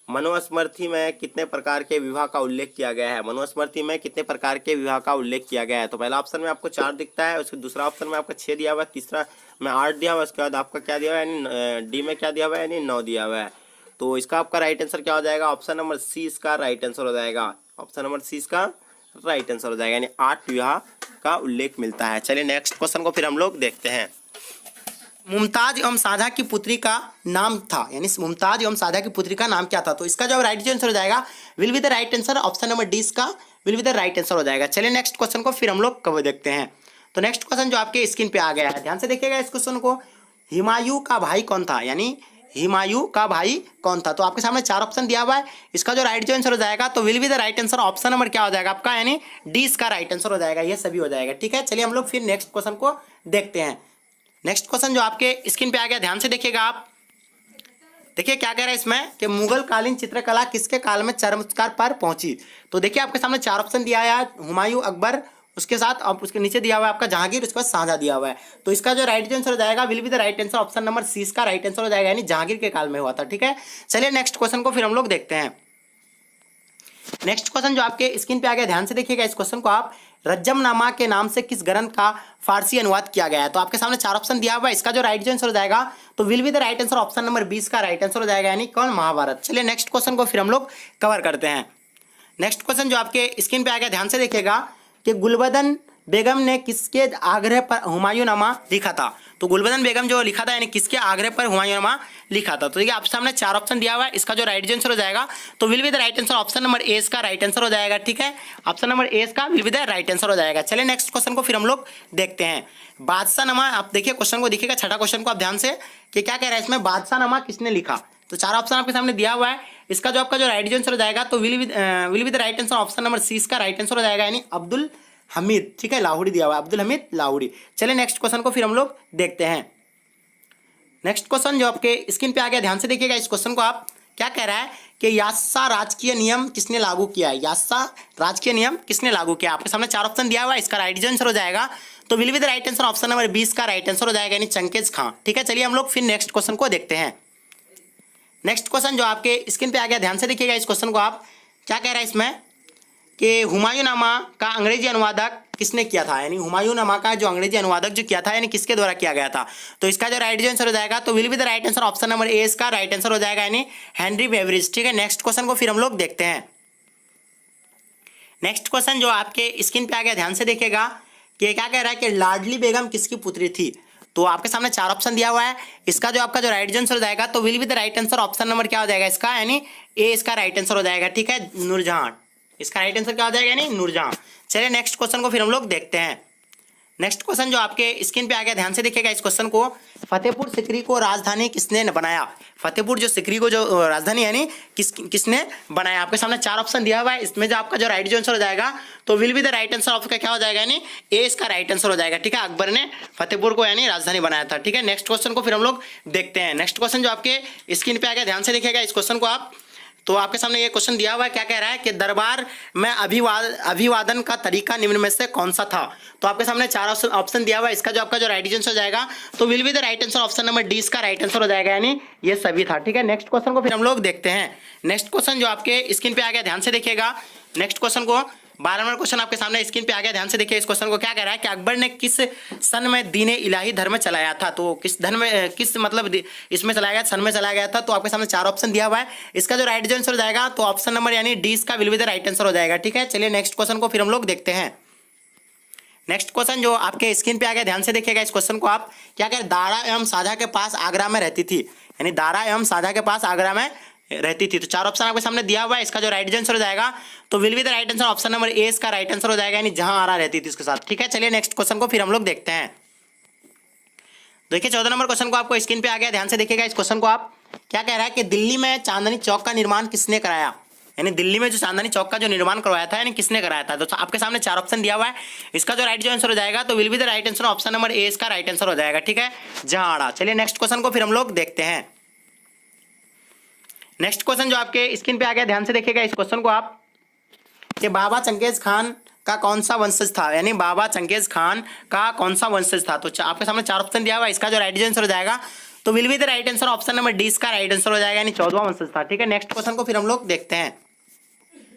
मनुस्मृति में कितने प्रकार के विवाह का उल्लेख किया गया है। मनुस्मृति में कितने प्रकार के विवाह का उल्लेख किया गया है। तो पहला ऑप्शन में आपको 4 दिखता है, उसके दूसरा ऑप्शन में आपका 6 दिया हुआ है, तीसरा में 8 दिया हुआ है, उसके बाद आपका क्या दिया हुआ है, यानी डी में क्या दिया हुआ है, यानी 9 दिया हुआ है। तो इसका आपका राइट आंसर क्या हो जाएगा, ऑप्शन नंबर सी इसका राइट आंसर हो जाएगा, ऑप्शन नंबर सी इसका राइट आंसर हो जाएगा, यानी 8 विवाह का उल्लेख मिलता है। चलिए नेक्स्ट क्वेश्चन को फिर हम लोग देखते हैं। मुमताज एवं साझा की पुत्री का नाम था, यानी मुमताज एवं साझा की पुत्री का नाम क्या था। तो इसका जो राइट आंसर हो जाएगा will be the right answer, option number D इसका will be the right answer हो जाएगा। चलिए नेक्स्ट क्वेश्चन को फिर हम लोग कब देखते हैं। तो नेक्स्ट क्वेश्चन जो आपके स्क्रीन पे आ गया है, ध्यान से देखिएगा इस क्वेश्चन को। हुमायूं का भाई कौन था, यानी हुमायूं का भाई कौन था। तो आपके सामने 4 ऑप्शन दिया हुआ है। इसका जो राइट आंसर हो जाएगा तो will be the right answer, option number क्या हो जाएगा आपका, यानी डी इसका राइट आंसर हो जाएगा। ये सभी हो जाएगा। ठीक है, चलिए हम लोग फिर नेक्स्ट क्वेश्चन को देखते हैं। नेक्स्ट क्वेश्चन जो आपके स्क्रीन पे आ गया, ध्यान से देखिएगा आप। देखिए क्या कह रहा है इसमें कि मुगल कालीन चित्रकला किसके काल में चरमस्कार पर पहुंची। तो देखिए आपके सामने 4 ऑप्शन दिया है, हुमायूं, अकबर, उसके साथ अब उसके नीचे दिया हुआ है आपका जहांगीर, उसके बाद शाहजहां दिया हुआ है। तो इसका जो राइट आंसर हो जाएगा will be the right answer, option number C इसका राइट आंसर हो जाएगा, यानी जहांगीर के काल में हुआ था। ठीक है, चलिए नेक्स्ट क्वेश्चन को फिर हम लोग देखते हैं। नेक्स्ट क्वेश्चन जो आपके स्क्रीन पे आ गया, ध्यान से देखिएगा इस क्वेश्चन को आप। रज्जमनामा के नाम से किस ग्रंथ का फारसी अनुवाद किया गया है। तो आपके सामने 4 ऑप्शन दिया हुआ है। इसका जो राइट आंसर हो जाएगा तो will be the right answer, option number 20 का राइट आंसर हो जाएगा, यानी कौन, महाभारत। चलिए नेक्स्ट क्वेश्चन को फिर हम लोग कवर करते हैं। नेक्स्ट क्वेश्चन जो आपके स्क्रीन पे आ गया, ध्यान से देखिएगा कि गुलबदन बेगम ने किसके आग्रह पर हुमायूंनामा लिखा था। तो गुलबदन बेगम जो लिखा था, यानी किसके आग्रह पर हुमायूंनामा लिखा था। तो देखिए आपके सामने 4 ऑप्शन दिया हुआ है। इसका जो राइट आंसर हो जाएगा तो will be the right answer, option number A इसका राइट आंसर हो जाएगा। ठीक है, ऑप्शन नंबर ए इसका will be the right answer हो जाएगा। चलिए नेक्स्ट क्वेश्चन को फिर हम लोग देखते हैं। बादशाहनामा, आप देखिए क्वेश्चन को देखिएगा, छठा क्वेश्चन को आप ध्यान से, कि क्या कह रहा है इसमें, बादशाहनामा किसने लिखा। तो 4 ऑप्शन आपके सामने दिया हुआ है। इसका जो आपका जो राइट आंसर हो जाएगा तो will be the right answer, option number C इसका राइट आंसर हो जाएगा, यानी अब्दुल हमीद। ठीक है, लाहौरी दिया हुआ है, अब्दुल हमीद लाहौरी। चलिए नेक्स्ट क्वेश्चन को फिर हम लोग देखते हैं। नेक्स्ट क्वेश्चन जो आपके स्क्रीन पे आ गया, ध्यान से देखिएगा इस क्वेश्चन को आप, क्या कह रहा है कि यास्सा राजकीय नियम किसने लागू किया है, यास्सा राजकीय नियम किसने लागू किया। आपके सामने 4 ऑप्शन दिया हुआ है, इसका राइट जो आंसर हो जाएगा तो will be the right answer option number 20 का राइट आंसर हो जाएगा, यानी चंगेज खां। ठीक है, चलिए हम लोग फिर नेक्स्ट क्वेश्चन को देखते हैं। नेक्स्ट क्वेश्चन जो आपके स्क्रीन पे आ गया, ध्यान से देखिएगा इस क्वेश्चन को आप। क्या कह रहा है इसमें कि हुमायूंनामा का अंग्रेजी अनुवादक किसने किया था, यानी हुमायूंनामा का जो अंग्रेजी अनुवादक जो किया था यानी किसके द्वारा किया गया था। तो इसका जो राइट आंसर हो जाएगा तो will be the right answer option number A इसका राइट आंसर हो जाएगा, यानी हेनरी बेवरेज। ठीक है, नेक्स्ट क्वेश्चन को फिर हम लोग देखते हैं। नेक्स्ट क्वेश्चन जो आपके स्क्रीन पे आ गया, ध्यान से देखिएगा कि क्या कह रहा है कि लाडली बेगम किसकी पुत्री थी। तो आपके सामने 4 ऑप्शन दिया हुआ है, इसका जो आपका जो राइट आंसर हो जाएगा तो will be the right answer option number क्या हो जाएगा इसका, यानी ए इसका राइट आंसर हो जाएगा। ठीक है, नूरजहां, इसका राइट आंसर क्या हो जाएगा, यानी नूरजहां। चलिए नेक्स्ट क्वेश्चन को फिर हम लोग देखते हैं। नेक्स्ट क्वेश्चन जो आपके स्क्रीन पे आ गया, ध्यान से देखिएगा इस क्वेश्चन को। फतेहपुर सिकरी को राजधानी किसने बनाया, फतेहपुर जो सिकरी को जो राजधानी यानी किसने बनाया। आपके सामने 4 ऑप्शन दिया हुआ है, इसमें जो आपका जो राइट जो आंसर हो जाएगा तो will be the right answer of का क्या हो जाएगा, यानी ए इसका राइट आंसर हो जाएगा। ठीक है, अकबर ने फतेहपुर को यानी राजधानी बनाया था। ठीक है, नेक्स्ट क्वेश्चन को फिर हम लोग देखते हैं। नेक्स्ट क्वेश्चन जो आपके स्क्रीन पे आ गया, ध्यान से देखिएगा इस क्वेश्चन को आप। तो आपके सामने ये क्वेश्चन दिया हुआ है, क्या कह रहा है कि दरबार में अभिवादन का तरीका निम्न में से कौन सा था। तो आपके सामने 4 ऑप्शन दिया हुआ है, इसका जो आपका जो राइट आंसर हो जाएगा तो will be the right answer option number D इसका राइट आंसर हो जाएगा, यानी ये सभी था। ठीक है, नेक्स्ट क्वेश्चन को फिर हम लोग देखते हैं। नेक्स्ट क्वेश्चन जो आपके स्क्रीन पे आ गया, ध्यान से देखिएगा नेक्स्ट क्वेश्चन को। 12 नंबर क्वेश्चन आपके सामने स्क्रीन पे आ गया, ध्यान से देखिए इस क्वेश्चन को। क्या कह रहा है कि अकबर ने किस सन में दीन इलाही धर्म चलाया था। तो किस धर्म में, किस मतलब इसमें चलाया गया, सन में चलाया गया था। तो आपके सामने 4 ऑप्शन दिया हुआ है, इसका जो राइट आंसर हो जाएगा तो ऑप्शन नंबर यानी डी इसका will be the right answer हो जाएगा। ठीक है, चलिए नेक्स्ट क्वेश्चन को फिर हम लोग देखते हैं। नेक्स्ट क्वेश्चन जो आपके स्क्रीन पे आ गया, ध्यान से देखिएगा इस क्वेश्चन को आप। क्या कह रहे, दारा एवं साझा के पास आगरा में रहती थी, यानी दारा एवं साझा के पास आगरा में रहती थी। तो 4 ऑप्शन आपके सामने दिया हुआ है, इसका जो राइट आंसर हो जाएगा तो will be the right answer option number A इसका राइट आंसर हो जाएगा, यानी जहां आरा रहती थी उसके साथ। ठीक है, चलिए नेक्स्ट क्वेश्चन को फिर हम लोग देखते हैं। देखिए 14 नंबर क्वेश्चन को आपको स्क्रीन पे आ गया, ध्यान से देखिएगा इस क्वेश्चन को आप। क्या कह रहा है कि दिल्ली में चांदनी चौक का निर्माण किसने कराया, यानी दिल्ली में जो चांदनी चौक का जो निर्माण करवाया था यानी किसने कराया था। तो आपके सामने 4 ऑप्शन दिया हुआ है, इसका जो राइट जो आंसर हो जाएगा तो will be the right answer option number A इसका राइट आंसर हो जाएगा। ठीक है, जहां। चलिए नेक्स्ट क्वेश्चन को फिर हम लोग देखते हैं। नेक्स्ट क्वेश्चन जो आपके स्क्रीन पे आ गया, ध्यान से देखिएगा इस क्वेश्चन को आप कि बाबा चंगेज खान का कौन सा वंशज था, यानी बाबा चंगेज खान का कौन सा वंशज था। तो आपके सामने 4 ऑप्शन दिया हुआ है, इसका जो राइट आंसर हो जाएगा तो will be the right answer option number D इसका राइट आंसर हो जाएगा, यानी 14वां वंशज था। ठीक है, नेक्स्ट क्वेश्चन को फिर हम लोग देखते हैं।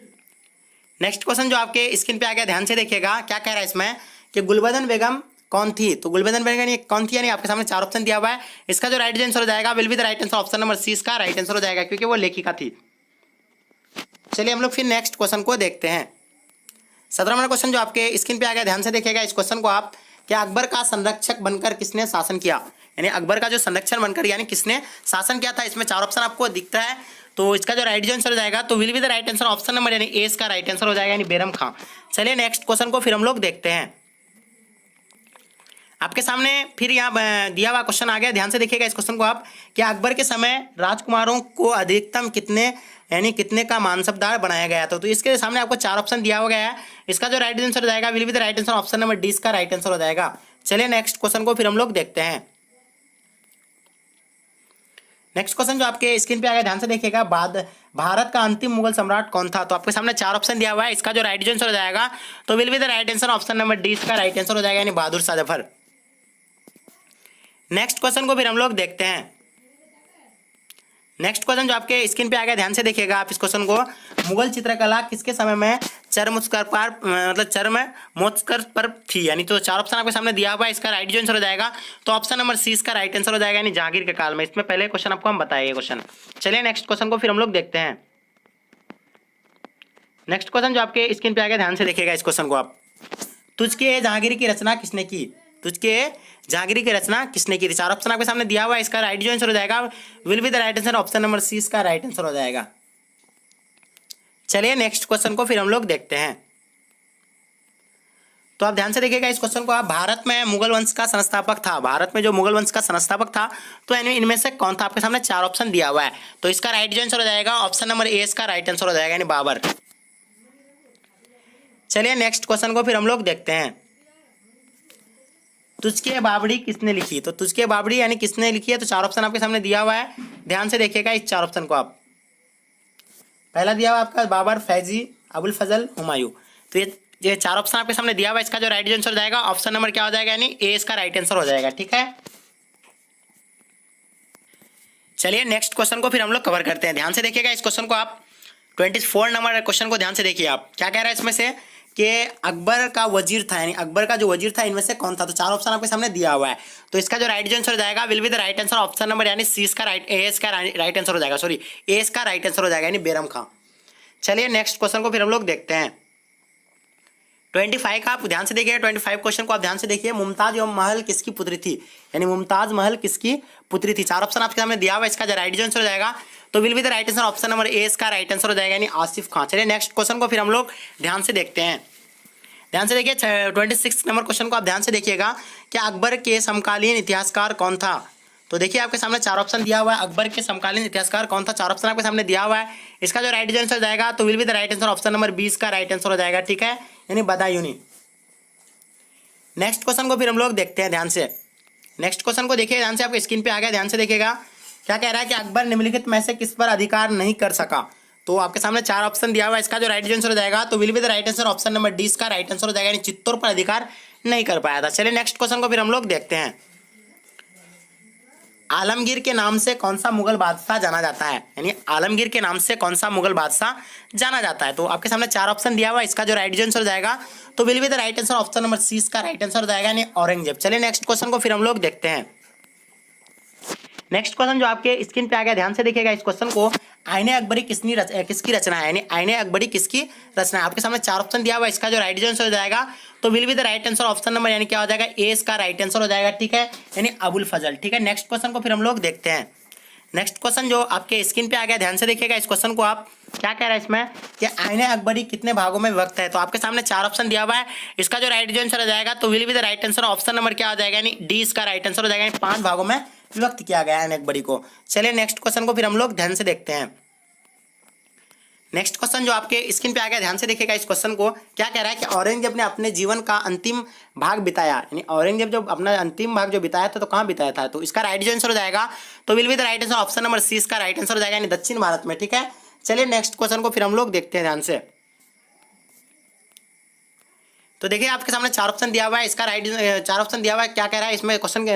नेक्स्ट क्वेश्चन जो आपके स्क्रीन पे आ गया, ध्यान से देखिएगा। क्या कह रहा है इसमें कि गुलबदन बेगम कौन थी। तो गुलबदन बेगम कौन थी, यानी आपके सामने 4 ऑप्शन दिया हुआ है, इसका जो राइट आंसर हो जाएगा will be the right answer option number C इसका राइट आंसर हो जाएगा, क्योंकि वो लेखिका थी। चलिए हम लोग फिर नेक्स्ट क्वेश्चन को देखते हैं। 17 नंबर क्वेश्चन जो आपके स्क्रीन पे आ गया, ध्यान से देखिएगा इस क्वेश्चन को आप। क्या अकबर का संरक्षक बनकर किसने शासन किया, यानी अकबर का जो संरक्षण बनकर यानी किसने शासन किया था। इसमें 4 ऑप्शन आपको दिखता है, तो इसका जो राइट आंसर हो जाएगा तो will be the right answer option number यानी ए इसका राइट आंसर हो जाएगा, यानी बैरम खां। चलिए नेक्स्ट क्वेश्चन को फिर हम लोग देखते हैं। आपके सामने फिर यहाँ दिया हुआ क्वेश्चन आ गया, ध्यान से देखिएगा इस क्वेश्चन को आप। क्या अकबर के समय राजकुमारों को अधिकतम कितने यानी कितने का मानसबदार बनाया गया था। तो इसके सामने आपको 4 ऑप्शन दिया हो गया है, इसका जो राइट आंसर हो जाएगा will be the right answer option number D इसका राइट आंसर हो जाएगा। चलिए नेक्स्ट क्वेश्चन को फिर हम लोग देखते हैं। नेक्स्ट क्वेश्चन जो आपके स्क्रीन पे आ गया, ध्यान से देखिएगा। भारत का अंतिम मुगल सम्राट कौन था। तो आपके सामने 4 ऑप्शन दिया हुआ है, इसका जो राइट आंसर हो जाएगा तो will be the right answer option number D इसका राइट आंसर हो जाएगा, यानी बहादुर शाह जफर। नेक्स्ट क्वेश्चन को फिर हम लोग देखते हैं। नेक्स्ट क्वेश्चन जो आपके स्क्रीन पे आ गया, ध्यान से देखिएगा आप इस क्वेश्चन को। मुगल चित्रकला किसके समय में चरमोत्कर्ष पर थी, यानी तो 4 ऑप्शन आपके सामने दिया हुआ है, इसका राइट आंसर हो जाएगा तो ऑप्शन नंबर सी इसका राइट आंसर हो जाएगा, यानी जहांगीर के काल में। इसमें पहले क्वेश्चन आपको हम बताए क्वेश्चन। चलिए नेक्स्ट क्वेश्चन को फिर हम लोग देखते हैं। नेक्स्ट क्वेश्चन जो आपके स्क्रीन पे आ गया, ध्यान से देखिएगा इस क्वेश्चन को आप। तुझके जहांगीर की रचना किसने की, तुझके जहांगीर की रचना किसने की थी। 4 ऑप्शन आपके सामने दिया हुआ है, इसका राइट जो आंसर हो जाएगा will be the right answer option number C इसका राइट आंसर हो जाएगा। चलिए नेक्स्ट क्वेश्चन को फिर हम लोग देखते हैं। तो आप ध्यान से देखिएगा इस क्वेश्चन को आप। भारत में मुगल वंश का संस्थापक था, भारत में जो मुगल वंश का संस्थापक था तो इनमें से कौन था। आपके सामने 4 ऑप्शन दिया हुआ है, तो इसका राइट जो आंसर हो जाएगा ऑप्शन नंबर ए इसका राइट आंसर हो जाएगा, यानी बाबर। चलिए नेक्स्ट क्वेश्चन को फिर हम लोग देखते हैं। तुझके बावड़ी किसने लिखी। तो तुझके बावड़ी यानी किसने लिखी है, तो 4 ऑप्शन आपके सामने दिया हुआ है, ध्यान से देखिएगा इस 4 ऑप्शन को आप। पहला दिया हुआ आपका बाबर, फैजी, अबुल फजल, हुमायूं। तो ये चार ऑप्शन आपके सामने दिया हुआ है। इसका जो राइट आंसर हो जाएगा ऑप्शन नंबर क्या हो जाएगा, यानी ए इसका राइट आंसर हो जाएगा। ठीक है, चलिए नेक्स्ट क्वेश्चन को फिर हम लोग कवर करते हैं। ध्यान से देखिएगा इस क्वेश्चन को आप, 24 नंबर क्वेश्चन को ध्यान से देखिए आप। क्या कह रहा है इसमें से कि अकबर का वजीर था, यानी अकबर का जो वजीर था इनमें से कौन था। तो चार ऑप्शन आपके सामने दिया हुआ है। तो इसका जो राइट आंसर हो जाएगा will be the right answer option number, यानी सी इसका ए इसका राइट आंसर हो जाएगा, सॉरी ए इसका राइट आंसर हो जाएगा, यानी बैरम खां। चलिए नेक्स्ट क्वेश्चन को फिर हम लोग देखते हैं। 25 का आप ध्यान से देखिए, 25 क्वेश्चन को आप ध्यान से देखिए। मुमताज एवं महल किसकी पुत्री थी, यानी मुमताज महल किसकी पुत्री थी। चार ऑप्शन आपके सामने दिया हुआ है। इसका जो राइट आंसर हो जाएगा तो will be the right answer option number A इसका राइट आंसर हो जाएगा, यानी आसिफ खां। चलिए नेक्स्ट क्वेश्चन को फिर हम लोग ध्यान से देखते हैं। ध्यान से देखिए 26 नंबर क्वेश्चन को आप ध्यान से देखिएगा कि अकबर के समकालीन इतिहासकार कौन था। तो देखिए आपके सामने चार ऑप्शन दिया हुआ है, अकबर के समकालीन इतिहासकार कौन था, चार ऑप्शन आपके सामने दिया हुआ है। इसका जो राइट आंसर जाएगा तो will be the right answer option number 20 का राइट आंसर हो जाएगा। ठीक है, यानी बदायूनी। नेक्स्ट क्वेश्चन को फिर हम लोग देखते हैं ध्यान से। नेक्स्ट क्वेश्चन को देखिए ध्यान से, आपको स्क्रीन पे आ गया, ध्यान से देखिएगा। क्या कह रहा है कि अकबर निम्नलिखित में से किस पर अधिकार नहीं कर सका। तो आपके सामने चार ऑप्शन दिया हुआ है। इसका जो राइट आंसर हो जाएगा तो will be the right answer option number D इसका राइट आंसर हो जाएगा, यानी चित्तौड़ पर अधिकार नहीं कर पाया था। चलिए नेक्स्ट क्वेश्चन को फिर हम लोग देखते हैं। आलमगीर के नाम से कौन सा मुगल बादशाह जाना जाता है, यानी आलमगीर के नाम से कौन सा मुगल बादशाह जाना जाता है। तो आपके सामने चार ऑप्शन दिया हुआ है। इसका जो राइट आंसर हो जाएगा तो will be the right answer option number C इसका राइट आंसर हो जाएगा, यानी औरंगजेब। चलिए नेक्स्ट क्वेश्चन को फिर हम लोग देखते हैं। नेक्स्ट क्वेश्चन जो आपके स्क्रीन पे आ गया, ध्यान से देखिएगा इस क्वेश्चन को। आईने अकबरी किसकी रचना है, यानी आईने अकबरी किसकी रचना है। आपके सामने चार ऑप्शन दिया हुआ है। इसका जो राइट आंसर हो जाएगा तो will be the right answer option number, यानी क्या हो जाएगा, ए इसका राइट आंसर हो जाएगा। ठीक है, यानी अबुल फजल। ठीक है, नेक्स्ट क्वेश्चन को फिर हम लोग देखते हैं। नेक्स्ट क्वेश्चन जो आपके स्क्रीन पे आ गया, ध्यान से देखिएगा इस क्वेश्चन को आप। क्या कह रहा है इसमें कि आईने अकबरी कितने भागों में विभक्त है। तो आपके सामने चार ऑप्शन दिया हुआ है। इसका जो राइट आंसर हो जाएगा तो will be the right answer option number क्या हो जाएगा, यानी डी इसका राइट आंसर हो जाएगा, यानी 5 भागों में विभक्त किया गया है अकबरी को। चलिए नेक्स्ट क्वेश्चन को फिर हम लोग ध्यान से देखते हैं। नेक्स्ट क्वेश्चन जो आपके स्क्रीन पे आ गया, ध्यान से देखिएगा इस क्वेश्चन को। क्या कह रहा है कि औरंगजेब ने अपने जीवन का अंतिम भाग बिताया, यानी औरंगजेब जो अपना अंतिम भाग जो बिताया था तो कहाँ बिताया था। तो इसका राइट आंसर हो जाएगा तो will be the right answer option number C इसका राइट आंसर हो जाएगा, यानी दक्षिण भारत में। ठीक है, चलिए नेक्स्ट क्वेश्चन को फिर हम लोग देखते हैं ध्यान से। तो देखिए आपके सामने चार ऑप्शन दिया हुआ है। इसका राइट चार ऑप्शन दिया हुआ है। क्या कह रहा है इसमें क्वेश्चन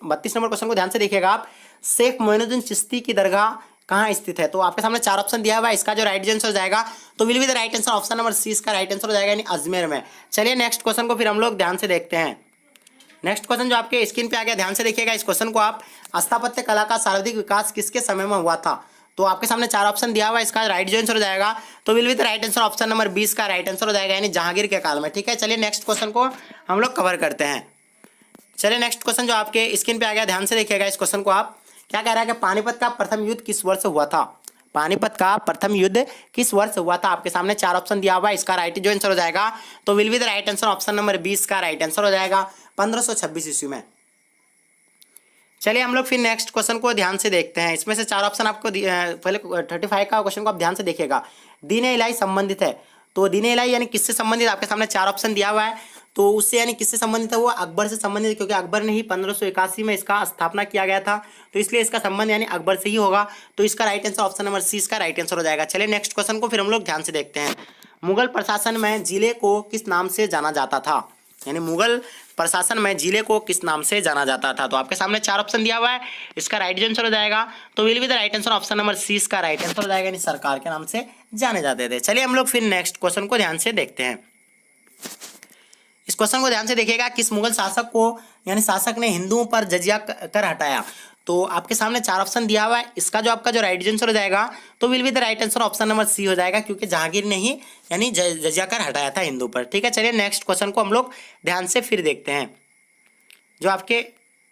32 नंबर क्वेश्चन को ध्यान से देखिएगा आप। शेख मोइनुद्दीन चिश्ती की दरगाह कहाँ स्थित है। तो आपके सामने चार ऑप्शन दिया हुआ है। इसका जो राइट आंसर हो जाएगा तो will be the right answer option number C इसका राइट आंसर हो जाएगा, यानी अजमेर में। चलिए नेक्स्ट क्वेश्चन को फिर हम लोग ध्यान से देखते हैं। नेक्स्ट क्वेश्चन जो आपके स्क्रीन पे आ गया, ध्यान से देखिएगा इस क्वेश्चन को आप। स्थापत्य कला का सर्वाधिक विकास किसके समय में हुआ था। तो आपके सामने चार ऑप्शन दिया हुआ है। इसका राइट आंसर हो जाएगा तो will be the right answer option number 20 का राइट आंसर हो जाएगा, यानी जहांगीर के काल में। ठीक है, चलिए नेक्स्ट क्वेश्चन को हम लोग कवर करते हैं। चलिए नेक्स्ट क्वेश्चन जो आपके स्क्रीन पे आ गया, ध्यान से देखिएगा इस क्वेश्चन को आप। क्या कह रहा है कि पानीपत का प्रथम युद्ध किस वर्ष हुआ था। पानीपत का प्रथम युद्ध किस वर्ष हुआ था। आपके सामने चार ऑप्शन दिया हुआ है। इसका राइट जो आंसर हो जाएगा तो will be the right answer option number 20 का राइट आंसर हो जाएगा, 1526 ईस्वी में। चलिए हम लोग फिर नेक्स्ट क्वेश्चन को ध्यान से देखते हैं। इसमें से चार ऑप्शन आपको पहले 35 का क्वेश्चन को आप ध्यान से देखिएगा। दीन इलाही संबंधित है। तो दीन इलाही यानी किससे संबंधित, आपके सामने चार ऑप्शन दिया हुआ है। तो उससे यानी किससे संबंधित है, वो अकबर से संबंधित है, क्योंकि अकबर ने ही 1581 में इसका स्थापना किया गया था। तो इसलिए इसका संबंध यानी अकबर से ही होगा। तो इसका right answer option number C इसका राइट आंसर हो जाएगा। चलिए नेक्स्ट क्वेश्चन को फिर हम लोग ध्यान से देखते हैं। मुगल प्रशासन में जिले को किस नाम से जाना जाता था, यानी मुगल प्रशासन में जिले को किस नाम से जाना जाता था। तो आपके सामने चार ऑप्शन दिया हुआ है। इसका राइट आंसर हो जाएगा तो will be the right answer option number C इसका राइट आंसर हो जाएगा, यानी सरकार के नाम से जाने जाते थे। चलिए हम लोग फिर नेक्स्ट क्वेश्चन को ध्यान से देखते हैं। इस क्वेश्चन को ध्यान से देखिएगा। किस मुगल शासक को यानी शासक ने हिंदुओं पर जजिया कर हटाया। तो आपके सामने चार ऑप्शन दिया हुआ है। इसका जो आपका जो राइट आंसर हो जाएगा तो will be the right answer option number C हो जाएगा, क्योंकि जहांगीर ने ही यानी जजिया कर हटाया था हिंदू पर। ठीक है, चलिए नेक्स्ट क्वेश्चन को हम लोग ध्यान से फिर देखते हैं। जो आपके